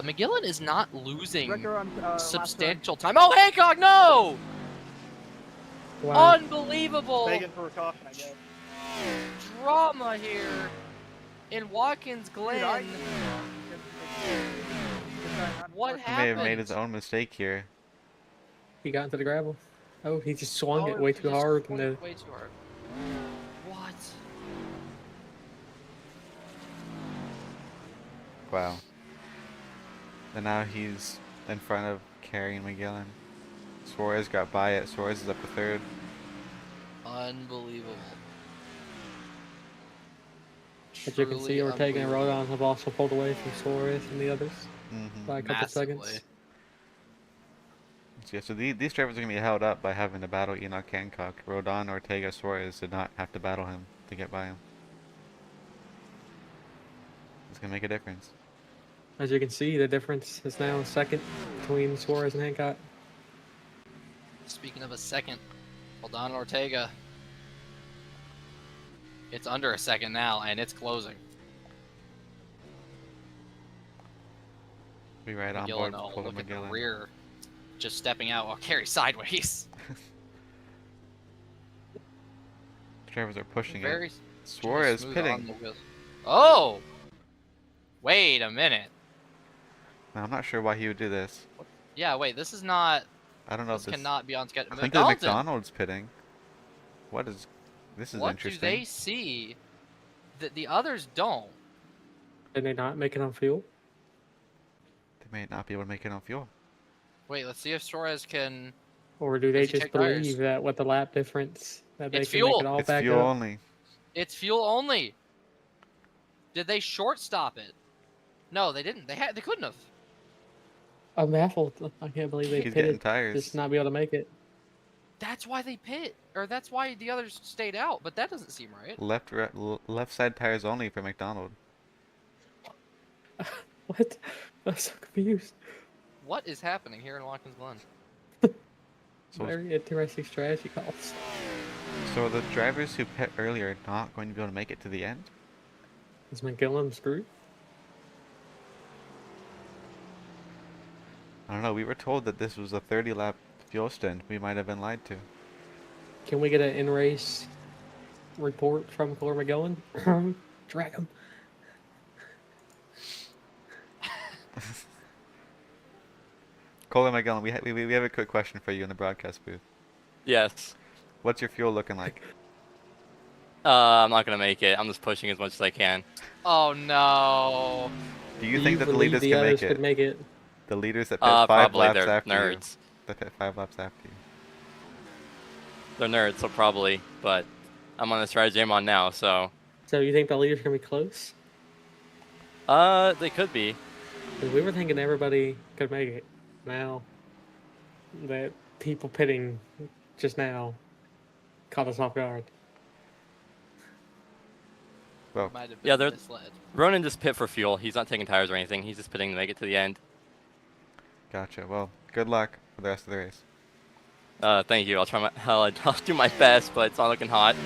McGillen is not losing Wrecker on last substantial time. Oh, Hancock, no! Wow. Unbelievable turn. Begging for a caution, I guess. drama here in Watkins Glen. What He may have made happened? his own mistake here. He got into the gravel. Oh, he just swung it Oh, way he too just hard. swung And it way too hard. What? Wow. And now he's in front of Carey and McGillen. Suarez got by it. Suarez is up to third. Unbelievable. as you can see, Truly Ortega and unbelievable. Rodon have also pulled away from Suarez and the others Mm-hmm. by a couple Massively. seconds. Yeah, so these drivers are going to be held up by having to battle Enoch Hancock. Rodon, Ortega, Suarez did not have to battle him to get by him. It's going to make a difference. As you can see, the difference is now second between Suarez and Hancock. Speaking of a second, hold on, Ortega. It's under a second now, and it's closing. Be right on board McGillen, with oh, Colin look at the McGillen. rear. Just stepping out while Carey sideways. Drivers are pushing Very it. Suarez smooth pitting. on the wheels. Oh! Wait a minute. Now, I'm not sure why he would do this. Yeah, wait, this is not... I don't know This if this... cannot be on schedule. I think the McDonald's pitting. What is... This is What interesting. do they see that the others don't? Did they not make it on fuel? They may not be able to make it on fuel. Wait, let's see if Suarez can... Or do they Does he just take tires? believe that with the lap difference that they It's can fuel. make it all It's back fuel up? only. It's fuel only. Did they short stop it? No, they didn't. They couldn't have. I'm baffled. I can't believe they He's getting pitted tires. just not be able to make it. That's why they pit, or that's why the others stayed out. But that doesn't seem right. Left side tires only for McDonald. What? I'm so confused. What is happening here in Watkins Glen? So, Very interesting strategy calls. so the drivers who pit earlier are not going to be able to make it to the end? Is McGillen screwed? I don't know. We were told that this was a 30 lap fuel stint. We might have been lied to. Can we get an in-race report from Cole McGillen? Drag him. Colin McGillen, we have a quick question for you in the broadcast booth. Yes. What's your fuel looking like? I'm not gonna make it. I'm just pushing as much as I can. Oh no! Do you think that the believe leaders the can others make could it? make it? The leaders that pit 5 Probably laps they're after you. nerds. That pit 5 laps after you. They're nerds, so probably. But I'm on the strategy I'm on now, so So you think the leaders are gonna be close? they could be. 'Cause we were thinking everybody could make it. Now that people pitting just now caught us off guard. Well, Might have Yeah, been they're- misled. Ronan just pit for fuel. He's not taking tires or anything. He's just pitting to make it to the end. gotcha. Well, good luck for the rest of the race. Thank you. I'll try I'll do my best, but it's not looking hot.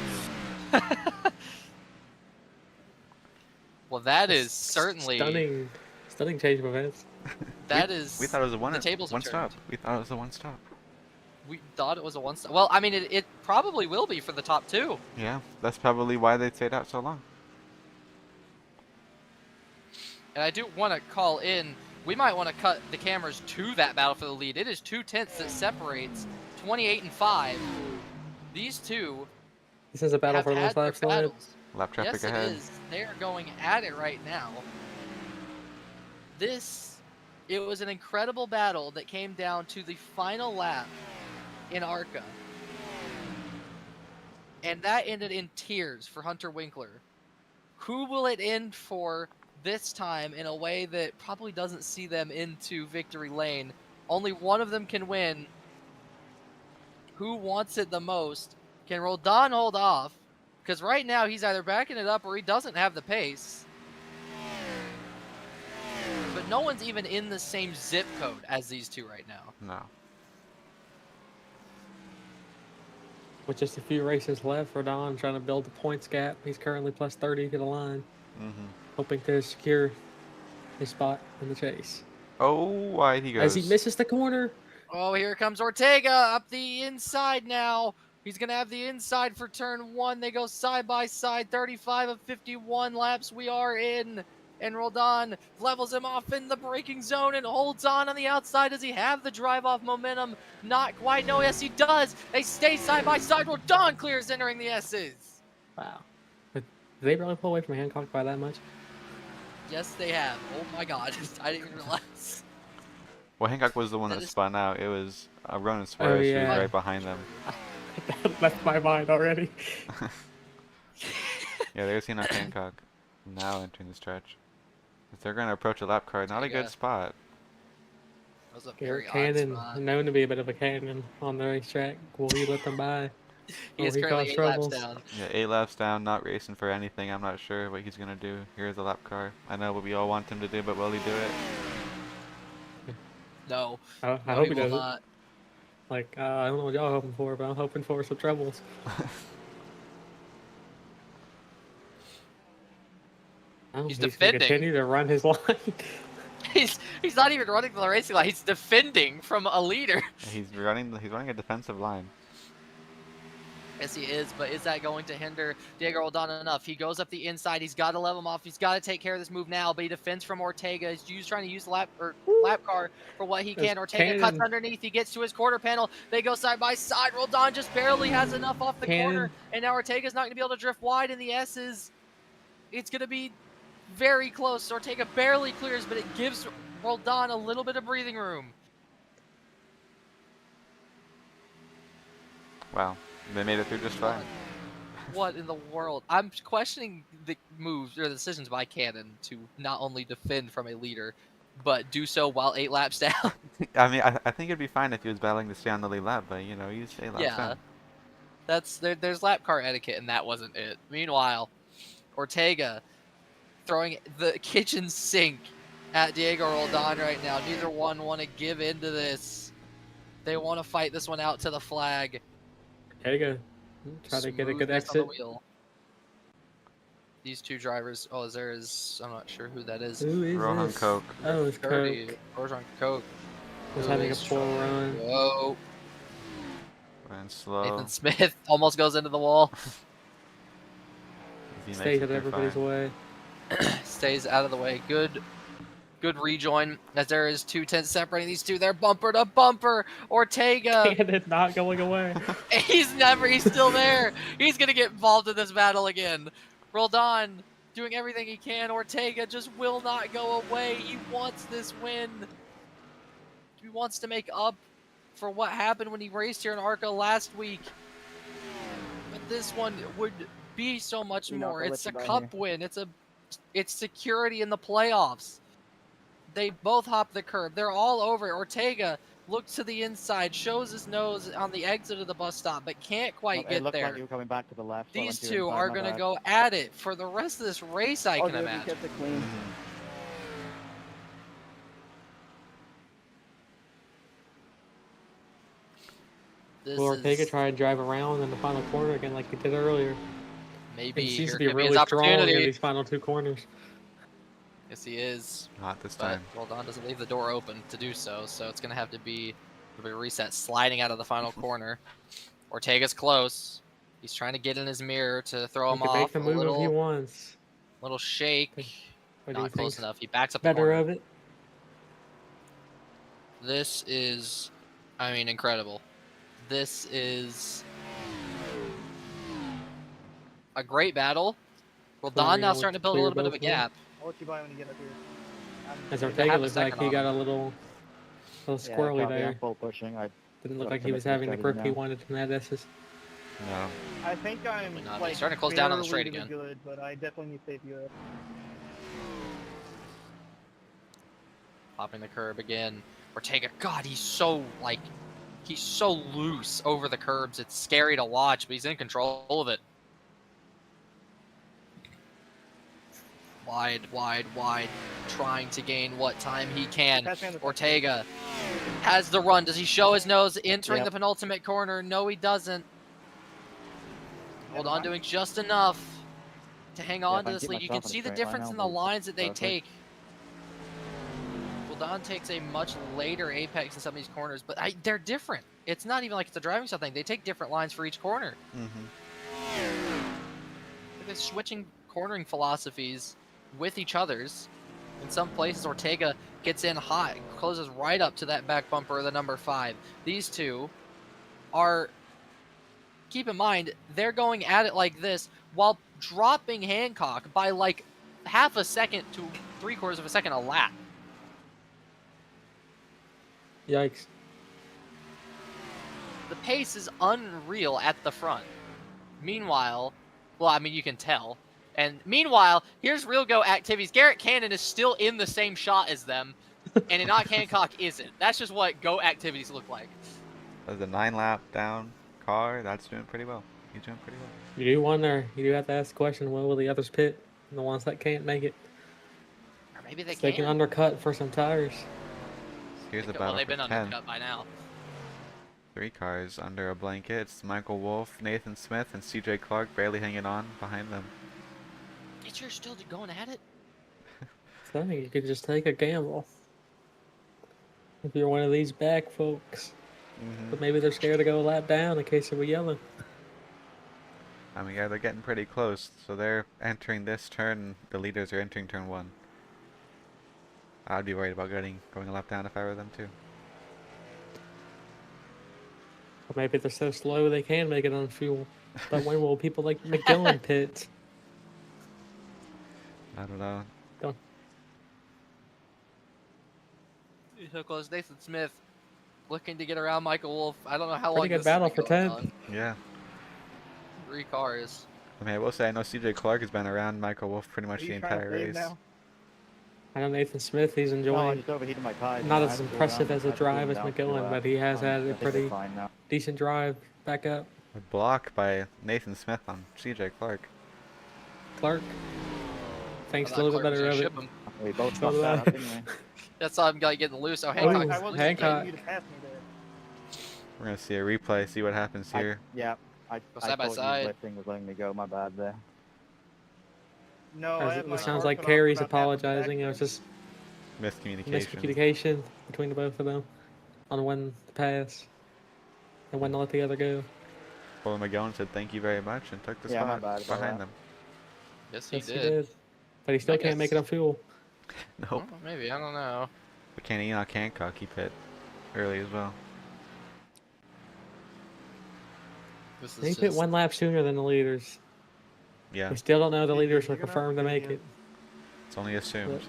Well, that is certainly stunning change of events. that is. We thought it was a one the tables have stop. turned. We thought it was a one stop. We thought it was a one stop. Well, I mean, it probably will be for the top two. Yeah, that's probably why they stayed out so long. And I do want to call in. We might want to cut the cameras to that battle for the lead. It is 2/10 that separates 28 and 5. These two This is a battle have for had those their laps led. battles. Lap traffic Yes, ahead. it is. They are going at it right now. It was an incredible battle that came down to the final lap in ARCA. and that ended in tears for Hunter Winkler. Who will it end for this time in a way that probably doesn't see them into victory lane? Only one of them can win. Who wants it the most? Can Roldan hold off? Because right now he's either backing it up or he doesn't have the pace. But no one's even in the same zip code as these two right now. No. With just a few races left, Rodon trying to build the points gap. He's currently plus 30 to the line, hoping to secure his spot in the chase. Oh, wide he goes. As he misses the corner. Oh, here comes Ortega up the inside now. He's going to have the inside for turn 1. They go side by side, 35 of 51 laps we are in. And Roldan levels him off in the braking zone and holds on the outside. Does he have the drive-off momentum? Not quite. No, yes, he does. They stay side by side. Roldan clears entering the S's. Wow. But did they really pull away from Hancock by that much? Yes, they have. Oh, my God. I didn't even realize. Well, Hancock was the one that spun out. It was Ronan Suarez who was right behind them. That left my mind already. Yeah, there's Enoch Hancock now entering the stretch. If they're going to approach a lap car, not a good spot. That was a very Cannon, odd spot. known to be a bit of a cannon on the racetrack. Will he let them by? He is currently 8 laps down. Yeah, 8 laps down, not racing for anything. I'm not sure what he's going to do. Here's the lap car. I know what we all want him to do, but will he do it? No. I hope he doesn't. Not. Like, I don't know what y'all hoping for, but I'm hoping for some troubles. He's defending. Continue to run his line. He's not even running the racing line. He's defending from a leader. He's running a defensive line. Yes, he is, but is that going to hinder Diego Roldan enough? He goes up the inside. He's got to level him off. He's got to take care of this move now, but he defends from Ortega. He's trying to use lap car for what he can. Ortega cuts underneath. He gets to his quarter panel. They go side by side. Roldan just barely has enough off the corner, and now Ortega's not going to be able to drift wide in the S's. It's going to be very close. Ortega barely clears, but it gives Roldan a little bit of breathing room. Wow. They made it through just fine. What in the world? I'm questioning the moves or the decisions by Cannon to not only defend from a leader, but do so while 8 laps down. I mean, I think it'd be fine if he was battling to stay on the lead lap, but, you know, he's 8 laps down. That's there's lap car etiquette, and that wasn't it. Meanwhile, Ortega throwing the kitchen sink at Diego Roldan right now. Neither one want to give into this. They want to fight this one out to the flag. Ortega, try to get a good exit. These two drivers. Oh, I'm not sure who that is. Who is Rohan this? Koch. Oh, it's Koch. Rohan Koch. Was having a poor run. Whoa. Ran slow. Nathan Smith almost goes into the wall. Stays out of everybody's way. Stays out of the way. Good rejoin, as there is 2 tenths separating these two. They're bumper to bumper. Ortega. Cannon not going away. He's still there. He's going to get involved in this battle again. Roldan doing everything he can. Ortega just will not go away. He wants this win. He wants to make up for what happened when he raced here in ARCA last week. But this one would be so much more. It's a cup win. It's security in the playoffs. They both hop the curb. They're all over. Ortega looks to the inside, shows his nose on the exit of the bus stop, but can't quite get there. Like you were coming back to the left. These two are going to go at it for the rest of this race, I can imagine. Will Ortega try to drive around in the final corner again like he did earlier? Maybe. He seems to be really strong in these final 2 corners. Yes, he is. Not this time. Roldan doesn't leave the door open to do so, so it's going to have to be a bit of a reset, sliding out of the final corner. Ortega's close. He's trying to get in his mirror to throw him off. Make the move he wants. Little shake. Not close enough. He backs up the better corner. of it. This is, I mean, incredible. This is a great battle. Roldan now starting to build a little bit of a gap. I'll let you buy when you get up here. As Ortega looks like he got a little squirrely there. Full pushing. Didn't look like he was having the grip he wanted from that S's. No. I think I'm Probably not, but like he's starting to close down on the barely straight to the again. good, but I definitely need to save you. Popping the curb again. Ortega, God, he's so loose over the curbs. It's scary to watch, but he's in control of it. Wide, wide, wide, trying to gain what time he can. Pass me on the Ortega has the run. Does he show his nose entering Yep. the penultimate corner? No, he doesn't. Hold on, doing just enough to hang on to if I this keep lead. You can myself in a see the straight line, difference I'll in the be lines that they perfect. take. Don takes a much later apex in some of these corners, but they're different. It's not even like it's a driving style thing. They take different lines for each corner. They're switching cornering philosophies with each other's. In some places, Ortega gets in hot, closes right up to that back bumper of the number 5. These two are, keep in mind, they're going at it like this while dropping Hancock by like half a second to 3/4 of a second a lap. Yikes. The pace is unreal at the front. Meanwhile, well, I mean, you can tell. And meanwhile, here's real go activities. Garrett Cannon is still in the same shot as them, and Enoch Hancock isn't. That's just what go activities look like. There's a 9-lap down car. That's doing pretty well. He's doing pretty well. You do wonder, you do have to ask the question, when will the others pit? The ones that can't make it. Or maybe they They can can. undercut for some tires. Here's the Well, battle they've for been 10. undercut by now. 3 cars under a blanket. It's Michael Wolf, Nathan Smith, and CJ Clark barely hanging on behind them. You're still going at it? So I think you could just take a gamble. If you're one of these back folks. But maybe they're scared to go a lap down in case they were yelling. I mean, yeah, they're getting pretty close. So they're entering this turn. The leaders are entering turn 1. I'd be worried about going a lap down if I were them too. Or maybe they're so slow they can make it on fuel. But when will people like McGillen pit? I don't know. So close. Nathan Smith looking to get around Michael Wolf. I don't know how long Pretty good this battle has been for going 10th. on. Yeah. 3 cars. I mean, I will say I know CJ Clark has been around Michael Wolf pretty much Are the you trying to entire save race. now? I know Nathan Smith, he's No, I enjoying just overheated my tires. not I as had to go impressive around- as I a had to cool drive them as down to, McGillen, but he has had I a think they're pretty fine now. decent drive back up. A block by Nathan Smith on CJ Clark. Clark thinks I a little thought bit Clark was better gonna of it. ship him. We both So fucked do that I. up, didn't we? That's how I'm getting loose. Oh, Oh, Hancock. I wasn't Hancock. expecting you to pass me there. We're gonna see a replay, see what happens here. I side by thought side. you lifting was letting me go. My bad there. No, I had my It sounds car like cut off Carrie's about half of the back apologizing. It there. was just Miscommunication. miscommunication between the both of them on when to pass and when to let the other go. Paul McGowan said thank you very much and took the Yeah, my spot bad about behind that. them. Yes, he Yes, did. But he still I can't make it guess- on fuel. Nope. Well, maybe. I don't know. But can Enoch Hancock keep it early as well? This He is pit just... one lap sooner than the leaders. Yeah, We still don't know the Is he leaders were big enough? confirmed to Is he make a- it. it's only assumed.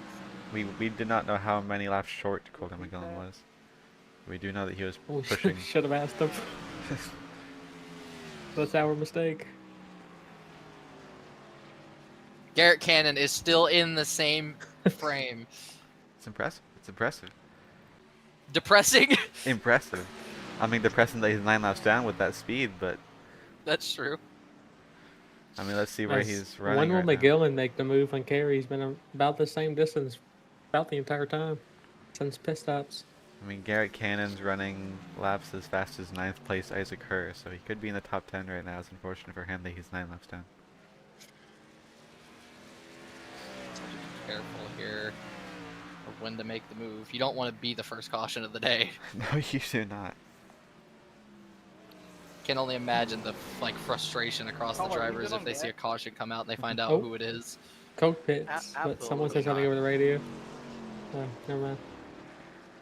We did not know how many laps short Colgan McGowan was. We do know that he was We pushing. should have asked him. That's our mistake. Garrett Cannon is still in the same frame. It's impressive. It's impressive. Depressing. Impressive. I mean, depressing that he's 9 laps down with that speed, but That's true. I mean, let's see where As- he's running When will right now. McGillen make the move on Carey? He's been about the same distance about the entire time since pit stops. I mean, Garrett Cannon's running laps as fast as 9th place Isaac Kerr, so he could be in the top 10 right now. It's unfortunate for him that he's 9 laps down. Careful here of when to make the move. You don't want to be the first caution of the day. No, you do not. Can only imagine the frustration across the Oh, are we drivers good if on they see a gas? caution come out and they find out Oh. who it is. Coke pits, but someone says something over the radio. Oh, never mind.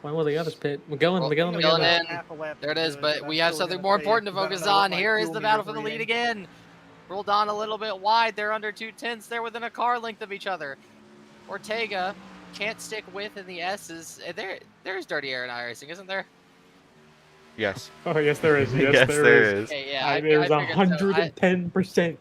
When will the others pit? McGillen, Well, McGillen, McGillen McGillen. in. Half a lap There it is is, good, but I'm we have still something gonna more say important to because I focus don't know on. what my Here is fuel the meters battle for the are lead reading. again. Rolled on a little bit wide. They're under 2/10. They're within a car length of each other. Ortega can't stick with in the S's. There's dirty air in iRacing, isn't there? Yes. Oh, yes, there is. Yes, Yes, there is. Okay, yeah, I, I there's figured so. 110%.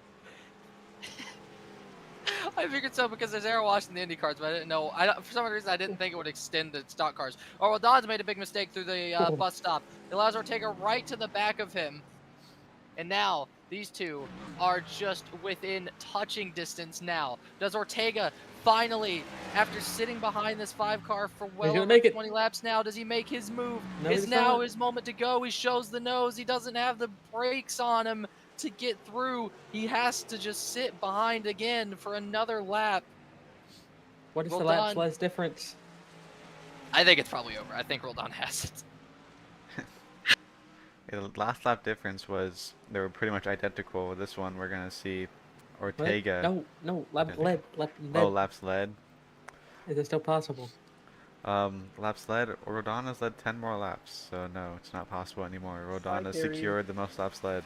I figured so because there's air wash in the Indy cars, but I didn't know. For some reason, I didn't think it would extend to stock cars. Oh, Don's made a big mistake through the bus stop. It allows Ortega right to the back of him. And now these two are just within touching distance now. Does Ortega finally, after sitting behind this 5 car for well gonna over make it. 20 laps now, does he make his move? No, It's he's now not. his moment to go. He shows the nose. He doesn't have the brakes on him to get through. He has to just sit behind again for another lap. What is the Roldan. laps less difference? I think it's probably over. I think Roldan has it. Yeah, the last lap difference was they were pretty much identical. This one we're gonna see What? Ortega. No, lap led. Oh, laps led. Is it still possible? Laps led. Rodon has led 10 more laps, so no, it's not possible anymore. Rodon has secured the most laps led.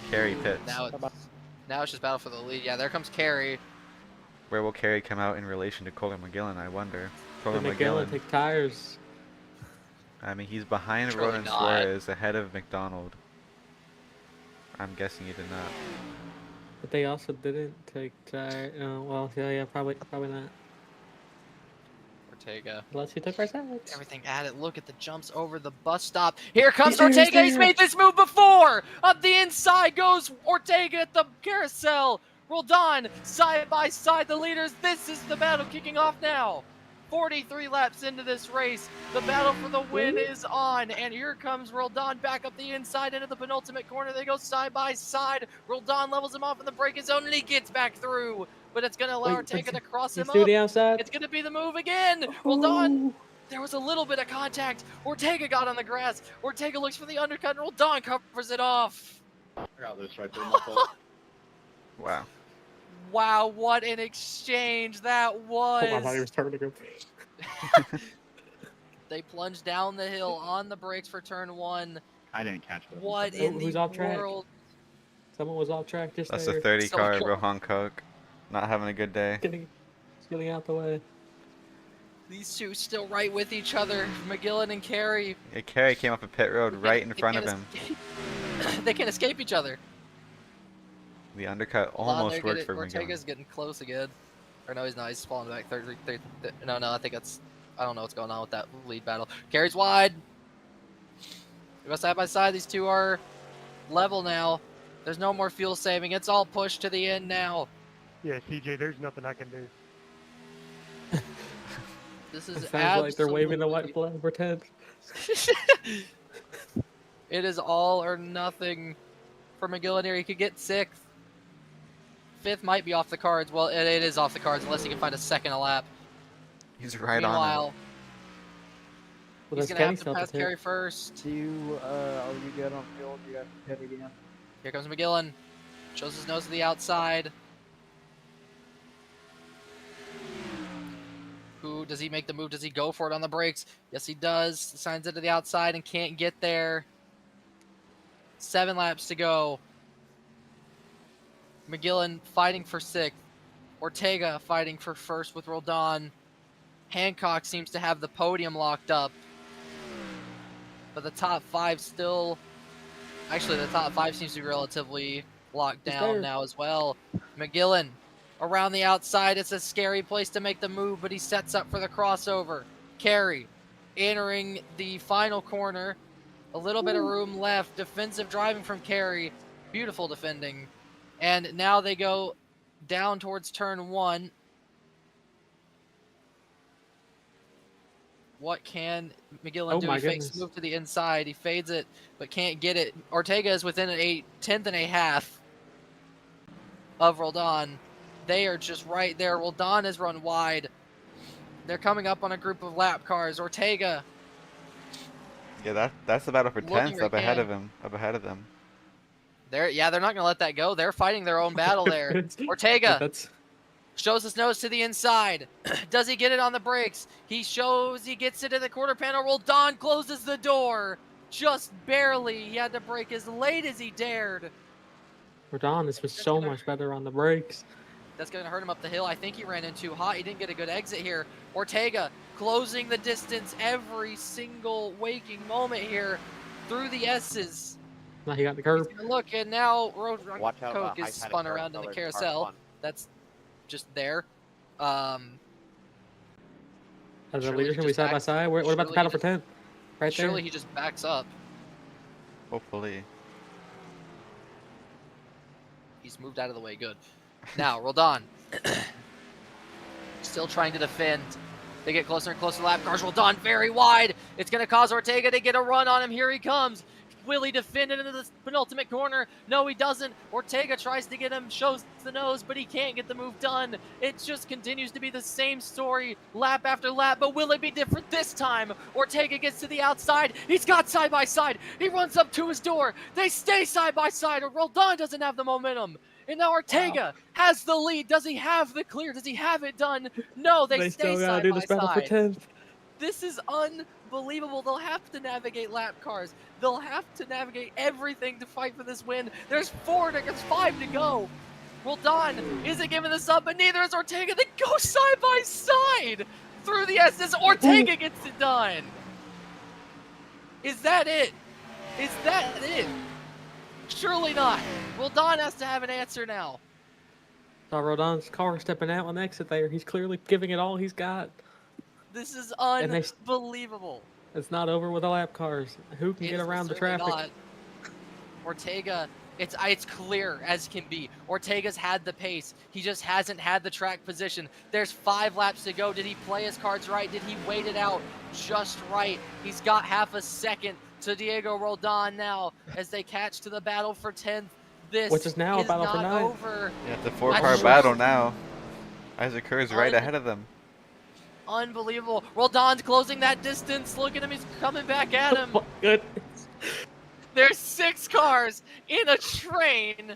Carey pits. Now it's just battle for the lead. Yeah, there comes Carey. Where will Carey come out in relation to Colin McGillen, I wonder? Colin Did McGillen take tires? I mean, he's behind Surely Ronan not. Suarez, ahead of McDonald. I'm guessing he did not. But they also didn't take tires. Well, yeah, probably not. Ortega. Unless he took our sides. Everything at it. Look at the jumps over the bus stop. Here comes He's there, he's Ortega. He's there. made this move before. Up the inside goes Ortega at the carousel. Roldan side by side the leaders. This is the battle kicking off now. 43 laps into this race. The battle for the win is on. And here comes Roldan back up the inside into the penultimate corner. They go side by side. Roldan levels him off in the braking zone and he gets back through. But it's going to allow Ortega to cross him Let's do up. the outside. It's going to be the move again. Roldan, there was a little bit of contact. Ortega got on the grass. Ortega looks for the undercut, and Roldan covers it off. I got this right there, my fault. Wow. Wow, what an exchange that was. Oh, I thought he was turning to go. They plunged down the hill on the brakes for turn 1. I didn't catch it. What Oh, in who's the off track? world? Someone was off track just That's there. a 30 So car, cool. Rohan Koch. Not having a good day. Getting out the way. These two still right with each other, McGillen and Carey. Yeah, Carey came off a pit road right in front of him. They can't escape each other. The undercut Hold on, almost they're worked getting- for Ortega's McGillen. getting close again. Or no, he's not. He's falling back. No, I think that's... I don't know what's going on with that lead battle. Carey's wide. They go side by side. These two are level now. There's no more fuel saving. It's all pushed to the end now. Yeah, TJ, there's nothing I can do. This is It sounds like they're waving the white absolutely- flag. Pretend. It is all or nothing for McGillen here. He could get 6th. 5th might be off the cards. Well, it is off the cards unless he can find a second a lap. He's right on Meanwhile, Well, he's that's going to have Kenny's to felt pass the Carey first. Do you, are you good on fuel? Do you have to hit again? Here comes McGillen. Shows his nose to the outside. Who does he make the move? Does he go for it on the brakes? Yes, he does. Signs it to the outside and can't get there. 7 laps to go. McGillen fighting for 6th. Ortega fighting for 1st with Roldan. Hancock seems to have the podium locked up. But the top 5 still... Actually, the top 5 seems to be relatively locked down now as well. McGillen around the outside. It's a scary place to make the move, but he sets up for the crossover. Carey entering the final corner. A little bit of room left. Defensive driving from Carey. Beautiful defending. And now they go down towards turn 1. What can McGillen do? my He fakes goodness. move to the inside. He fades it, but can't get it. Ortega is within a 10th and a half of Roldan. They are just right there. Roldan has run wide. They're coming up on a group of lap cars. Ortega. Yeah, that's the battle for Looking 10th up ahead again. of him. Up ahead of them. They're not going to let that go. They're fighting their own battle there. Ortega That's shows his nose to the inside. Does he get it on the brakes? He shows he gets it in the quarter panel. Roldan closes the door. Just barely. He had to brake as late as he dared. Rodon. This was so much better on the brakes. That's going to hurt him up the hill. I think he ran in too hot. He didn't get a good exit here. Ortega closing the distance every single waking moment here. through the S's. Now he got the curb. He's gonna look, and now Road Watch out, Coke high is paddock spun curve around in the colors are carousel. fun. That's just there. Are the Surely leaders he gonna be just side by backs- side? What about the surely battle he for 10th? Right there. Surely he just backs up. Hopefully. He's moved out of the way. Good. Now, Roldan. Still trying to defend. They get closer and closer to lap cars. Roldan very wide. It's going to cause Ortega to get a run on him. Here he comes. Will he defend it into the penultimate corner? No, he doesn't. Ortega tries to get him, shows the nose, but he can't get the move done. It just continues to be the same story lap after lap, but will it be different this time? Ortega gets to the outside. He's got side by side. He runs up to his door. They stay side by side, or Roldan doesn't have the momentum. And now Ortega has the lead. Does he have the clear? Does he have it done? No, they stay still gotta side do by this battle for side. 10th. This is unbelievable. They'll have to navigate lap cars. They'll have to navigate everything to fight for this win. There's 5 to go. Roldan isn't giving this up, but neither is Ortega. They go side by side through the S's. Ortega gets it done. Is that it? Is that it? Surely not. Roldan has to have an answer now. Saw Rodon's car stepping out on the exit there. He's clearly giving it all he's got. This is And they- unbelievable. It's not over with the lap cars. Who can It get is around the certainly traffic? not. Ortega, it's clear as can be. Ortega's had the pace. He just hasn't had the track position. There's 5 laps to go. Did he play his cards right? Did he wait it out just right? He's got half a second to Diego Roldan now as they catch to the battle for 10th. This Which is now a battle for not 9th. over. Yeah, it's a 4-car battle now. Isaac Kerr's right ahead of them. Unbelievable. Roldan's closing that distance. Look at him. He's coming back at him. Oh, good. There's 6 cars in a train.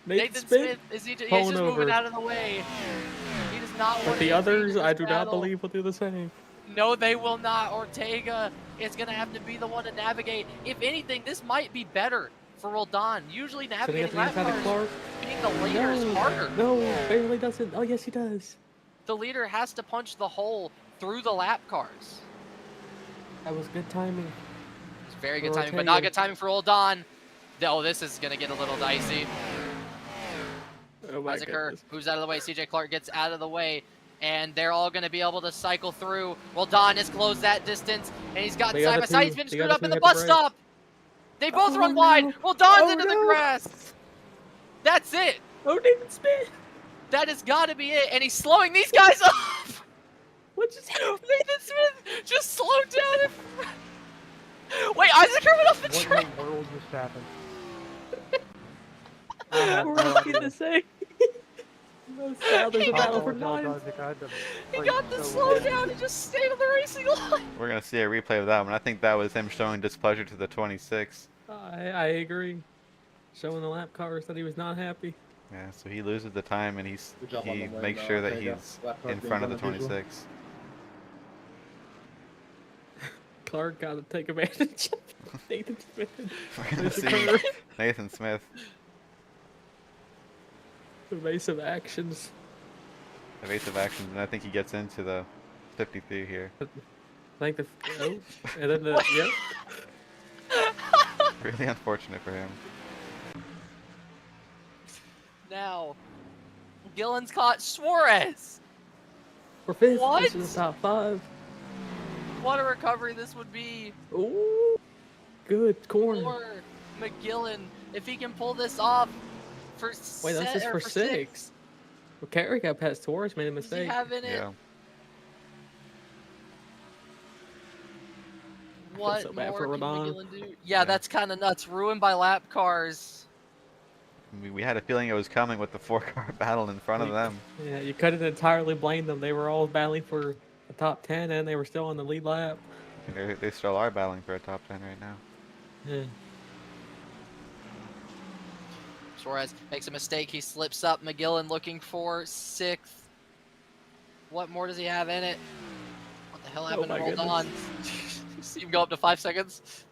Nathan Smith is he's just moving over. out of the way. He does not want But to the get others, into this I do not battle. believe will do the same. No, they will not. Ortega is going to have to be the one to navigate. If anything, this might be better for Roldan. Usually Should he navigating get the lap inside of cars, Clark? being the leader is harder. No, barely doesn't. Oh, yes, he does. The leader has to punch the hole through the lap cars. That was good timing. It's very good For timing, but not Ortega. good timing for Roldan. Oh, this is going to get a little dicey. Oh, my Isaac Kerr goodness. moves out of the way. CJ Clark gets out of the way. And they're all going to be able to cycle through. Roldan has closed that distance. And he's got The side other by side. two- He's been the screwed other up two in the hit the bus brake. stop. They both Oh, run wide. no. Roldan's Oh, into the no. grass. That's it. Oh, Nathan Smith. That has got to be it. And he's slowing these guys up. What just happened? Nathan Smith just slowed down. Wait, Isaac Kerr went off the What track. in the world just happened? We're asking the same. No sound. There's a battle for 9. He got the slow down and just stayed on the racing line. We're going to see a replay of that one. I think that was him showing displeasure to the 26. I agree. Showing the lap cars that he was not happy. Yeah, so he loses the time and he Good job on he the win, makes sure that Ortega. he's Lap car in being front of the beneficial. 26. Clark got to take advantage of Nathan Smith. We're going to There's a see curve. Nathan Smith. Evasive actions. Evasive actions, and I think he gets into the 53 here. I think the and then the yep. Really unfortunate for him. Now, Gillen's caught Suarez. We're 5th. What? This is the top 5. What a recovery this would be Ooh, good corner. for McGillen if he can pull this off for Wait, that's just for 6. Well, Carey got past Torres, made a Does he mistake. have in it? Yeah. What so bad more for can Rodon. McGillen do? Yeah, that's kind of nuts. Ruined by lap cars. We had a feeling it was coming with the 4-car battle in front of them. Yeah, you couldn't entirely blame them. They were all battling for a top 10, and they were still on the lead lap. And they still are battling for a top 10 right now. Yeah. Suarez makes a mistake. He slips up. McGillen looking for 6th. What more does he have in it? What the hell happened my to Hold goodness. on? See him go up to 5 seconds.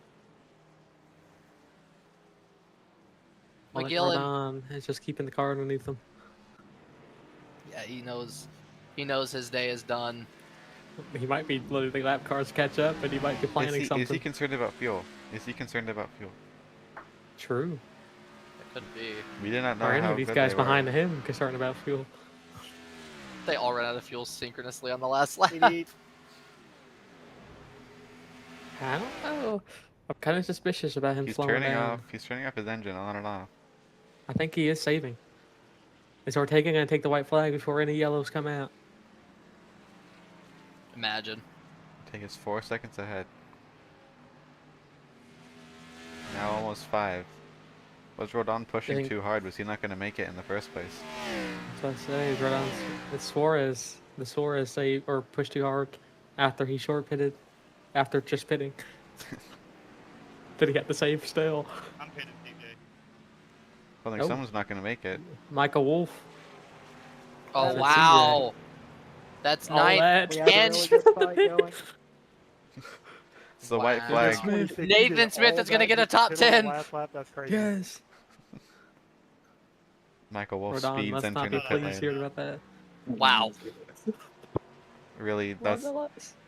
Well, McGillen. Rodon is just keeping the car underneath them. Yeah, he knows. He knows his day is done. He might be letting the lap cars catch up, and he might be planning Is something. he concerned about fuel? Is he concerned about fuel? True. It could be. We did not know Or any how of these good guys they were. behind him concerned about fuel. They all ran out of fuel synchronously on the last lap. Idiot. I don't know. I'm kind of suspicious about him He's slowing turning down. off. He's turning off his engine on and off. I think he is saving. Is Ortega going to take the white flag before any yellows come out? Imagine. Take us 4 seconds ahead. Now almost 5. Was Rodon pushing think- too hard? Was he not going to make it in the first place? That's what I say. Rodon's, it's Suarez. The Suarez saved or pushed too hard after he short pitted. After just pitting. Did he have to save still? I'm pitted, CJ. I think Oh. someone's not going to make it. Michael Wolf. Oh, Let's see wow. That's All ninth. that. We have a And really good fight going. It's the white Wow. flag. Smith. Nathan Smith is gonna get a top 10. Last lap, that's crazy. Yes. Michael Wolf Rodon speeds must not entering be the pit pleased lane. hearing about that. Wow. Really, that's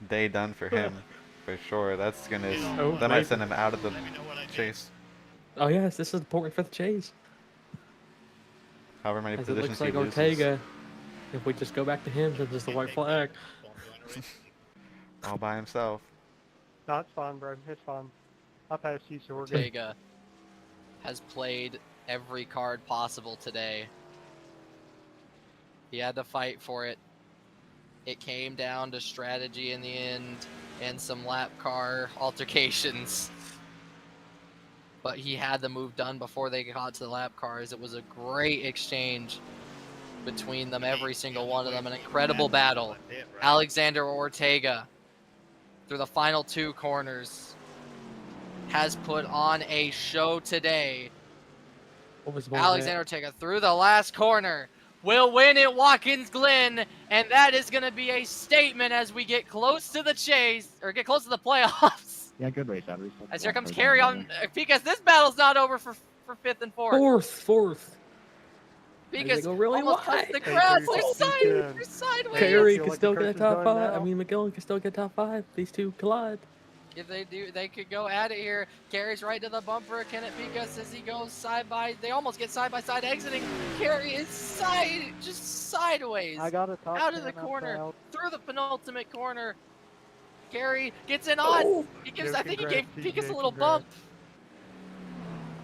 day done for him, for sure. That's gonna. Oh, That might Nathan. send him out of the Let me know what I did. chase. Oh yes, this is important for the chase. However many As it positions looks like he loses. Ortega. If we just go back to him, then just the white flag. All by himself. No, it's fine, bro. It's fine. I passed you, so we're good. Ortega has played every card possible today. He had to fight for it. It came down to strategy in the end and some lap car altercations. But he had the move done before they got to the lap cars. It was a great exchange between them, every single one of them. An incredible battle. Alexander Ortega, through the final 2 corners, has put on a show today. What was the one with Alexander Ortega through the last corner will win at Watkins Glen, and that is going to be a statement as we get close to the chase, or get close to the playoffs. Yeah, good race, Adri. As here comes Carey on, because this battle's not over for 5th and 4th. Fourth. Because go really almost wide. touched the Hey, grass, dude, they're you sideways. can- They're sideways. Carey feel can like still the get a curse is top done 5. I now. mean, McGillen can still get top 5. These two collide. If they do, they could go at it here. Carey's right to the bumper. Kenneth Picas as he goes side by. They almost get side by side exiting. Carey is just sideways. I got a top Out of 10 the up corner, out. through the penultimate corner. Carey gets in on. He gives. Yeah, I think he congrats, gave Picas a TJ, little congrats. bump.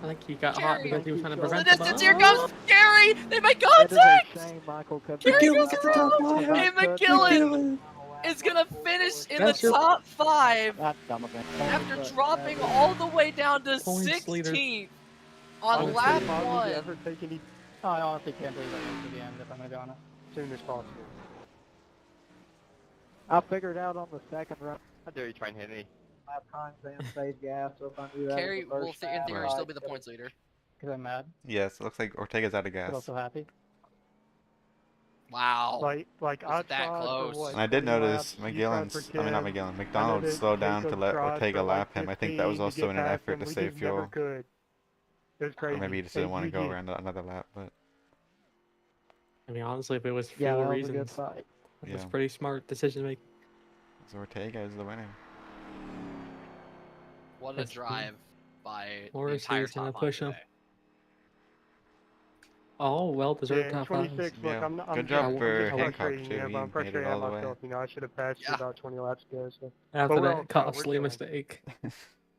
I think he got hot Carey. because he was trying to To the prevent the distance, bump. here comes Carey. They make It is a contact. shame Michael could Carey McGillen goes gets the top around. 5. Hey, McGillen is gonna finish in the That's your- top 5 That's dumb of him. after But, dropping all the way down to Points leader. 16th on Points lap leader. Did you 1. ever take any I honestly can't believe I went to the end, if I'm gonna be honest. soon as possible? I figured out on the second run How dare you try and hit me? lap times and save gas, so if I do that Carey in the will, first in half, theory, I still be the could- points leader. Because I'm mad, Yes, it looks like Ortega's out of but gas. also happy. Wow. Like I Was that tried close? for what? And I did 20 notice laps, you tried McGillen's, for I mean not 10. McGillen, I know McDonald that slowed down to Jacob let tried Ortega for like lap him. I think that was 15 to also get in an past effort him. to We save just never fuel. could. It was crazy. Or maybe he just didn't Hey, want to go GG. around another lap, but I mean, honestly, if it was Yeah, fuel that was a good reasons, fight. it was Yeah. pretty smart decision to make. so Ortega is the winner. What a That's- drive by the Morris entire is gonna top push line him. today. All well-deserved Yeah, top 26. 5s. Look, Yeah. I'm Good just- job I'm for just Hancock, frustrating, too. yeah, He but I'm made it frustrated all at the way. myself. You know, I should have passed Yeah. you about 20 laps ago. So. After But we're that on top, we're costly chilling. mistake.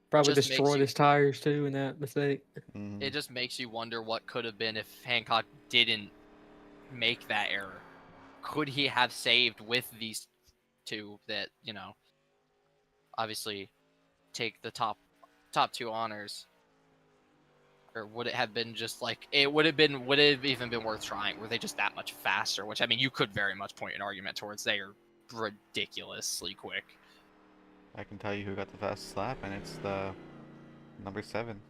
Probably Just makes destroyed you- his tires too in that mistake. Mhm. It just makes you wonder what could have been if Hancock didn't make that error. Could he have saved with these two that, you know, obviously take the top 2 honors? Or would it have been just like, would it have even been worth trying? Were they just that much faster? Which, I mean, you could very much point an argument towards they are ridiculously quick. I can tell you who got the fastest lap, and it's the number 7.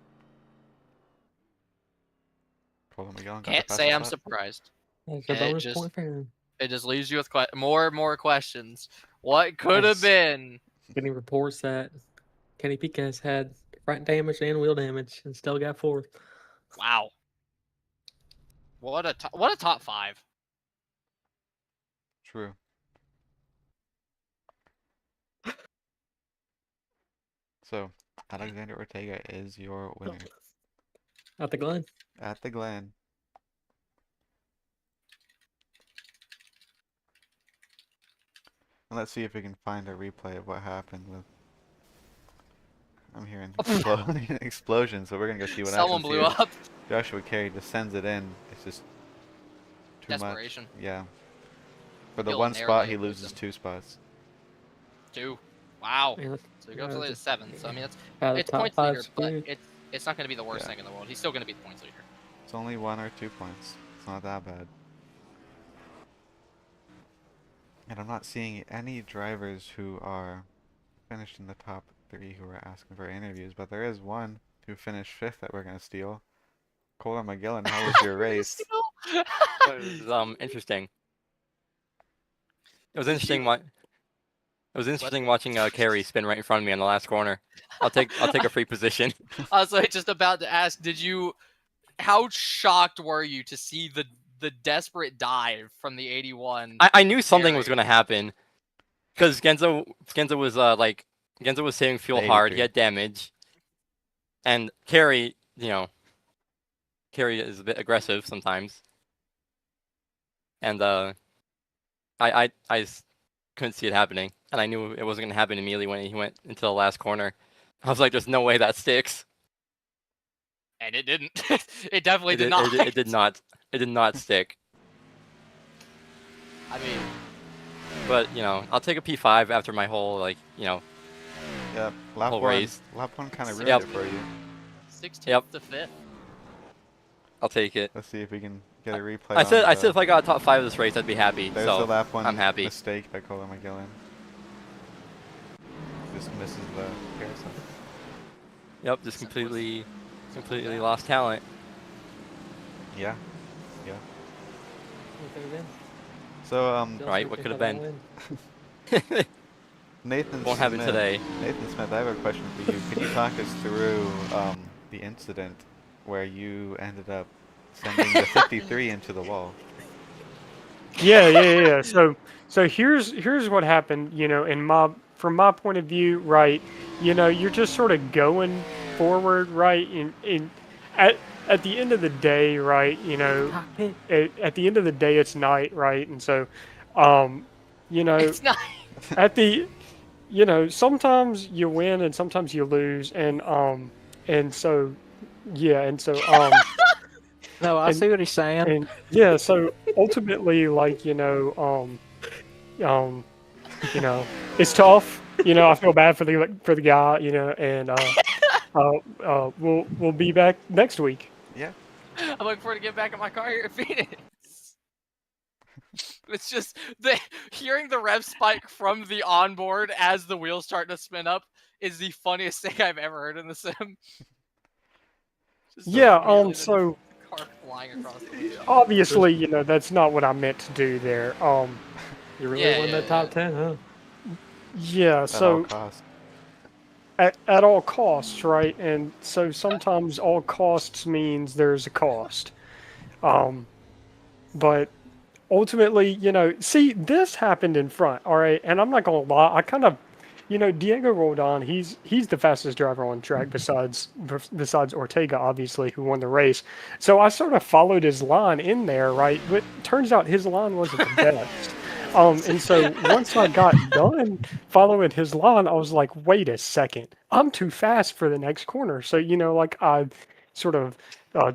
Colin McGillen got Can't the say I'm fastest lap. surprised. That's a It bonus just- point for him. It just leaves you with more and more questions. What could have Yes. been? Getting reports that Kenny Picas had front damage and wheel damage and still got 4th. Wow. What a top 5. True. So, Alexander Ortega is your winner At the Glen. at the Glen. And let's see if we can find a replay of what happened with. I'm hearing explosions, so we're gonna go see what Someone happens blew here. up. Joshua Carey just sends it in. It's just too Desperation. much. Yeah. For the Feel one an air spot, layer he boost loses him. 2 spots. 2. Wow. Yeah, So he goes to the 7th. So I mean, the it's top points 5 leader, but secured. it's not going to be the worst Yeah. thing in the world. He's still going to be the points leader. It's only 1 or 2 points. It's not that bad. And I'm not seeing any drivers who are finished in the top 3 who are asking for interviews, but there is one who finished 5th that we're gonna steal. Colin McGillen, how was your race? It was interesting. It was interesting. It was interesting watching Carey spin right in front of me on the last corner. I'll take a free position. I was like just about to ask, how shocked were you to see the desperate dive from the 81? I knew something was Carey? going to happen because Genzo was Genzo was saving fuel The hard. He 83. had damage, and Carey, Carey is a bit aggressive sometimes, and I couldn't see it happening, and I knew it wasn't going to happen immediately when he went into the last corner. I was like, "There's no way that sticks." And it didn't. It definitely did It not. did not. It did not stick. I mean, But I'll take a P5 after my whole Yeah, lap Whole 1. race. Lap 1 kind of ruined Yep. it for you. 16th Yep. to 5th. I'll take it. Let's see if we can get a replay. I said on if I got top 5 of this race, I'd be happy. There's So the lap 1 I'm happy. mistake by Colin McGillen. Just misses the carousel. Yep, just completely lost talent. Yeah. What could've been? So Still Right, what searching could've for that been? win. Nathan Won't have it Smith. today. Nathan Smith, I have a question for you. Can you talk us through the incident where you ended up sending the 53 into the wall? Yeah. So here's what happened. From my point of view, right? You're just sort of going forward, right? At the end of the day, right? Cockpit. At the end of the day, it's night, right? And so, It's not. at the sometimes you win and sometimes you lose, and so No, I And- see what he's saying. and yeah, so ultimately, like, it's tough. I feel bad for the guy, and we'll be back next week. Yeah. I'm looking forward to getting back in my car here at Phoenix. It's just hearing the rev spike from the onboard as the wheels start to spin up is the funniest thing I've ever heard in the sim. Just Yeah, immediately so the car flying across the windshield. obviously, that's not what I meant to do there. You really Yeah, won yeah, that top 10, huh? Yeah, At all so costs. at all costs, right? And so sometimes all costs means there's a cost. But ultimately, see, this happened in front, all right? And I'm not gonna lie, I kind of, Diego Roldan, he's the fastest driver on track besides Ortega, obviously, who won the race. So I sort of followed his line in there, right? But turns out his line wasn't the best. And so once I got done following his line, I was like, wait a second, I'm too fast for the next corner. So, I sort of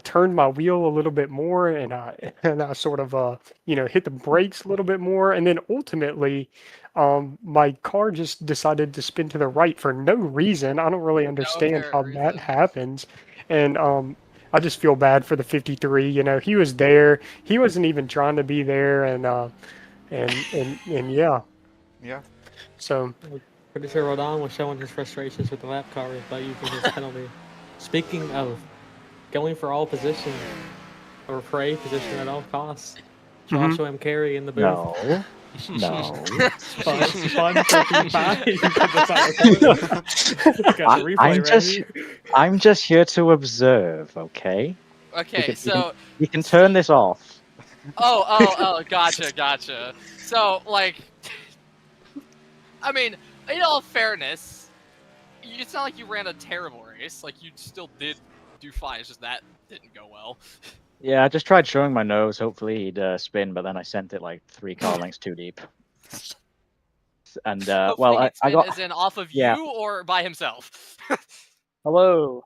turned my wheel a little bit more, and I sort of hit the brakes a little bit more, and then ultimately my car just decided to spin to the right for no reason. I don't really understand how apparent that reason. happens, and I just feel bad for the 53. He was there. He wasn't even trying to be there, and yeah. Yeah. So Pretty sure Rodon was showing his frustrations with the lap car by using his penalty. Speaking of going for all positions, or for a position at all costs, Joshua M. Carey in the booth. No. No. Fun for P5. You put this on the Got the replay I'm just here to observe, okay? Okay, You so You can turn this off. gotcha. So, like, I mean, in all fairness, It's not like you ran a terrible race. Like, you still did do fine. It's just that didn't go well. Yeah, I just tried showing my nose. Hopefully he'd spin, but then I sent it like 3 car lengths too deep. And Hopefully well, he'd I spin got as in off of yeah. you or by himself. Hello.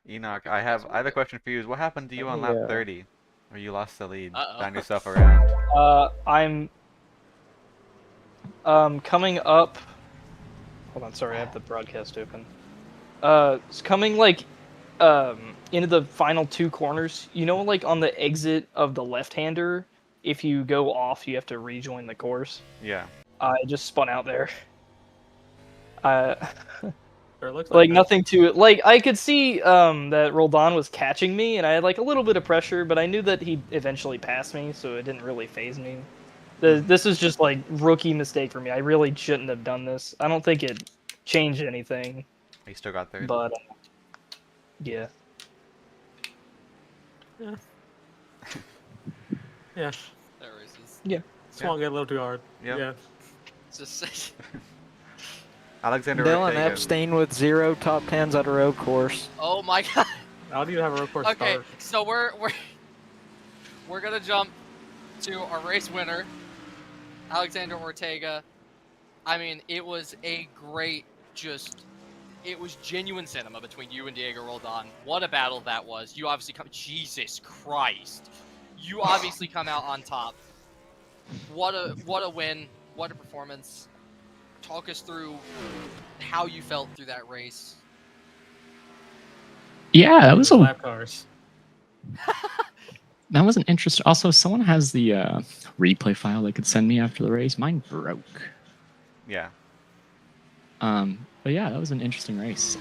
Enoch, I have a question for you. Is what happened to you on lap 30, where you lost the lead, found yourself around? I'm coming up. Hold on, sorry, I have the broadcast open. It's coming like into the final 2 corners. You know, like on the exit of the left-hander, if you go off, you have to rejoin the course. Yeah. I just spun out there. It looks Like that. nothing to it. Like I could see that Roldan was catching me, and I had like a little bit of pressure, but I knew that he'd eventually pass me, so it didn't really faze me. This is just like rookie mistake for me. I really shouldn't have done this. I don't think it changed anything. You still got third. But yeah. Yeah. Yeah. There races. Yeah. Swung it a little too hard. Yep. Yeah. It's just Alexander Dylan Ortega. Epstein with 0 top 10s at a road course. oh my god. I don't even have a road course Okay, start. so we're gonna jump to our race winner, Alexander Ortega. I mean, it was a great, it was genuine cinema between you and Diego Roldan. What a battle that was. You obviously Jesus Christ. You obviously come out on top. What a win. What a performance. Talk us through how you felt through that race. Yeah, that was Lap cars. that was an interesting. Also, someone has the replay file they could send me after the race. Mine broke. Yeah. But yeah, that was an interesting race.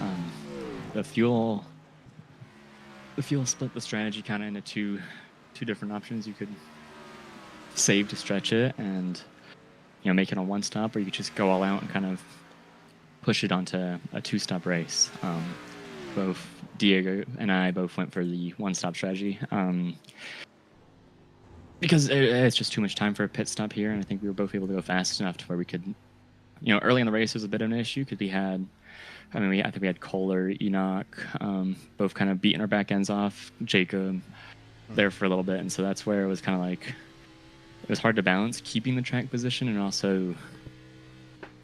The fuel split the strategy kind of into two different options. You could save to stretch it and make it on 1 stop, or you could just go all out and kind of push it onto a 2-stop race. Both Diego and I both went for the 1-stop strategy because it's just too much time for a pit stop here, and I think we were both able to go fast enough to where we could, early in the race was a bit of an issue because I think we had Kohler, Enoch, both kind of beating our back ends off, Jacob there for a little bit, and so that's where it was kind of like it was hard to balance keeping the track position and also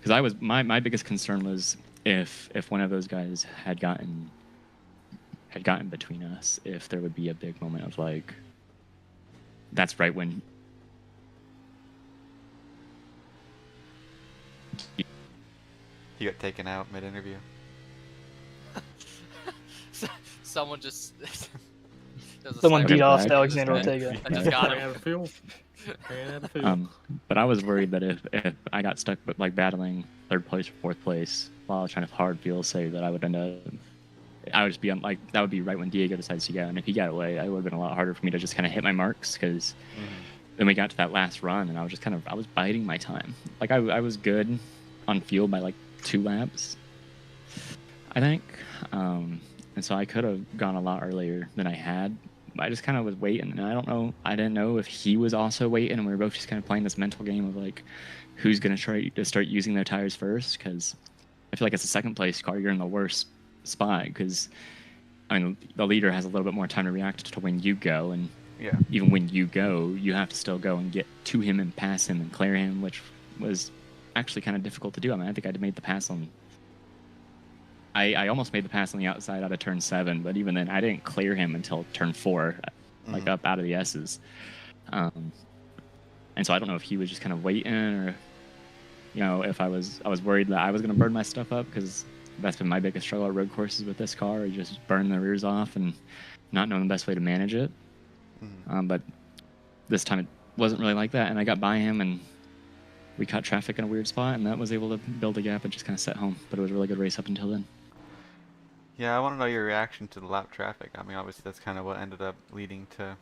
because my biggest concern was if one of those guys had gotten between us, if there would be a big moment of like that's right when He got taken out mid-interview. Someone just Someone beat off flag. Alexander Ortega. I just got Ran him. out of fuel. Ran out of fuel. But I was worried that if I got stuck with like battling 3rd place or 4th place while I was trying to hard fuel save, that I would end up. I would just be on like that would be right when Diego decides to go, and if he got away, it would have been a lot harder for me to just kind of hit my marks because then we got to that last run, and I was just I was biding my time. Like I was good on fuel by like 2 laps, I think, and so I could have gone a lot earlier than I had. I just kind of was waiting, and I didn't know if he was also waiting, and we were both just kind of playing this mental game of like, who's going to try to start using their tires first, because I feel like as a 2nd place car, you're in the worst spot, because, the leader has a little bit more time to react to when you go, and even when you go, you have to still go and get to him and pass him and clear him, which was actually kind of difficult to do. I think I made the pass on... I almost made the pass on the outside out of turn 7, but even then I didn't clear him until turn 4, like up out of the S's. And so I don't know if he was just kind of waiting, or if I was worried that I was going to burn my stuff up, because that's been my biggest struggle at road courses with this car, is just burn the rears off and not knowing the best way to manage it. But this time it wasn't really like that, and I got by him and we caught traffic in a weird spot, and that was able to build a gap and just kind of set home. But it was a really good race up until then. Yeah, I want to know your reaction to the lap traffic. Obviously that's kind of what ended up leading to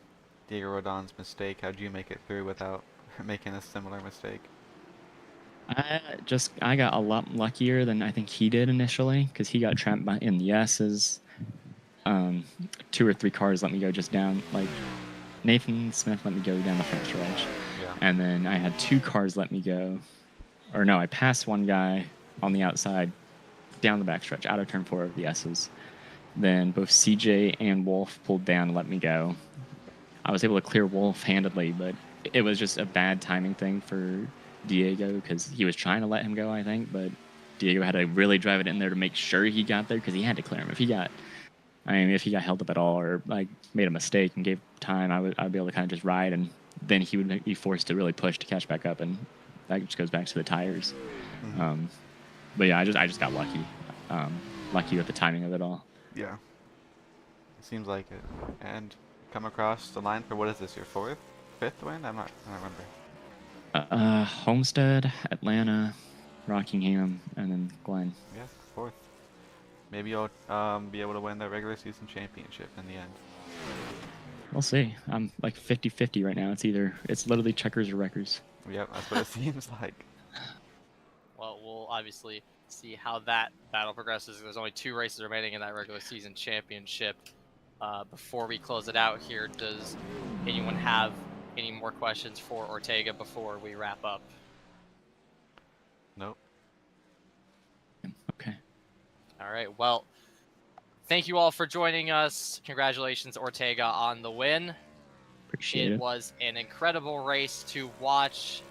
Diego Roldan's mistake. How'd you make it through without making a similar mistake? I got a lot luckier than I think he did initially, because he got trapped in the S's. 2 or 3 cars let me go just down. Like Nathan Smith let me go down the front stretch, and then I had 2 cars let me go. Or no, I passed one guy on the outside down the backstretch, out of turn 4 of the S's. Then both CJ and Wolf pulled down and let me go. I was able to clear Wolf handedly, but it was just a bad timing thing for Diego because he was trying to let him go, I think, but Diego had to really drive it in there to make sure he got there because he had to clear him. If he got held up at all or like made a mistake and gave time, I'd be able to kind of just ride, and then he would be forced to really push to catch back up, and that just goes back to the tires. Mm-hmm. But yeah, I just got lucky, lucky with the timing of it all. Yeah. It seems like it. And come across the line for what is this, your 4th, 5th win? I don't remember. Homestead, Atlanta, Rockingham, and then Glen. Yeah, 4th. Maybe you'll be able to win the regular season championship in the end. We'll see. I'm like 50-50 right now. It's literally checkers or wreckers. Yep, that's what it seems like. Well, we'll obviously see how that battle progresses. There's only 2 races remaining in that regular season championship. Before we close it out here, does anyone have any more questions for Ortega before we wrap up? Nope. Okay. All right. Well, thank you all for joining us. Congratulations, Ortega, on the win. Appreciate it. It was an incredible race to watch,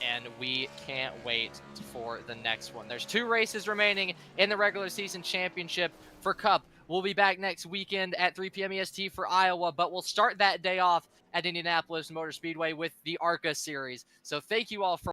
and we can't wait for the next one. There's 2 races remaining in the regular season championship for Cup. We'll be back next weekend at 3 p.m. EST for Iowa, but we'll start that day off at Indianapolis Motor Speedway with the ARCA series. So thank you all for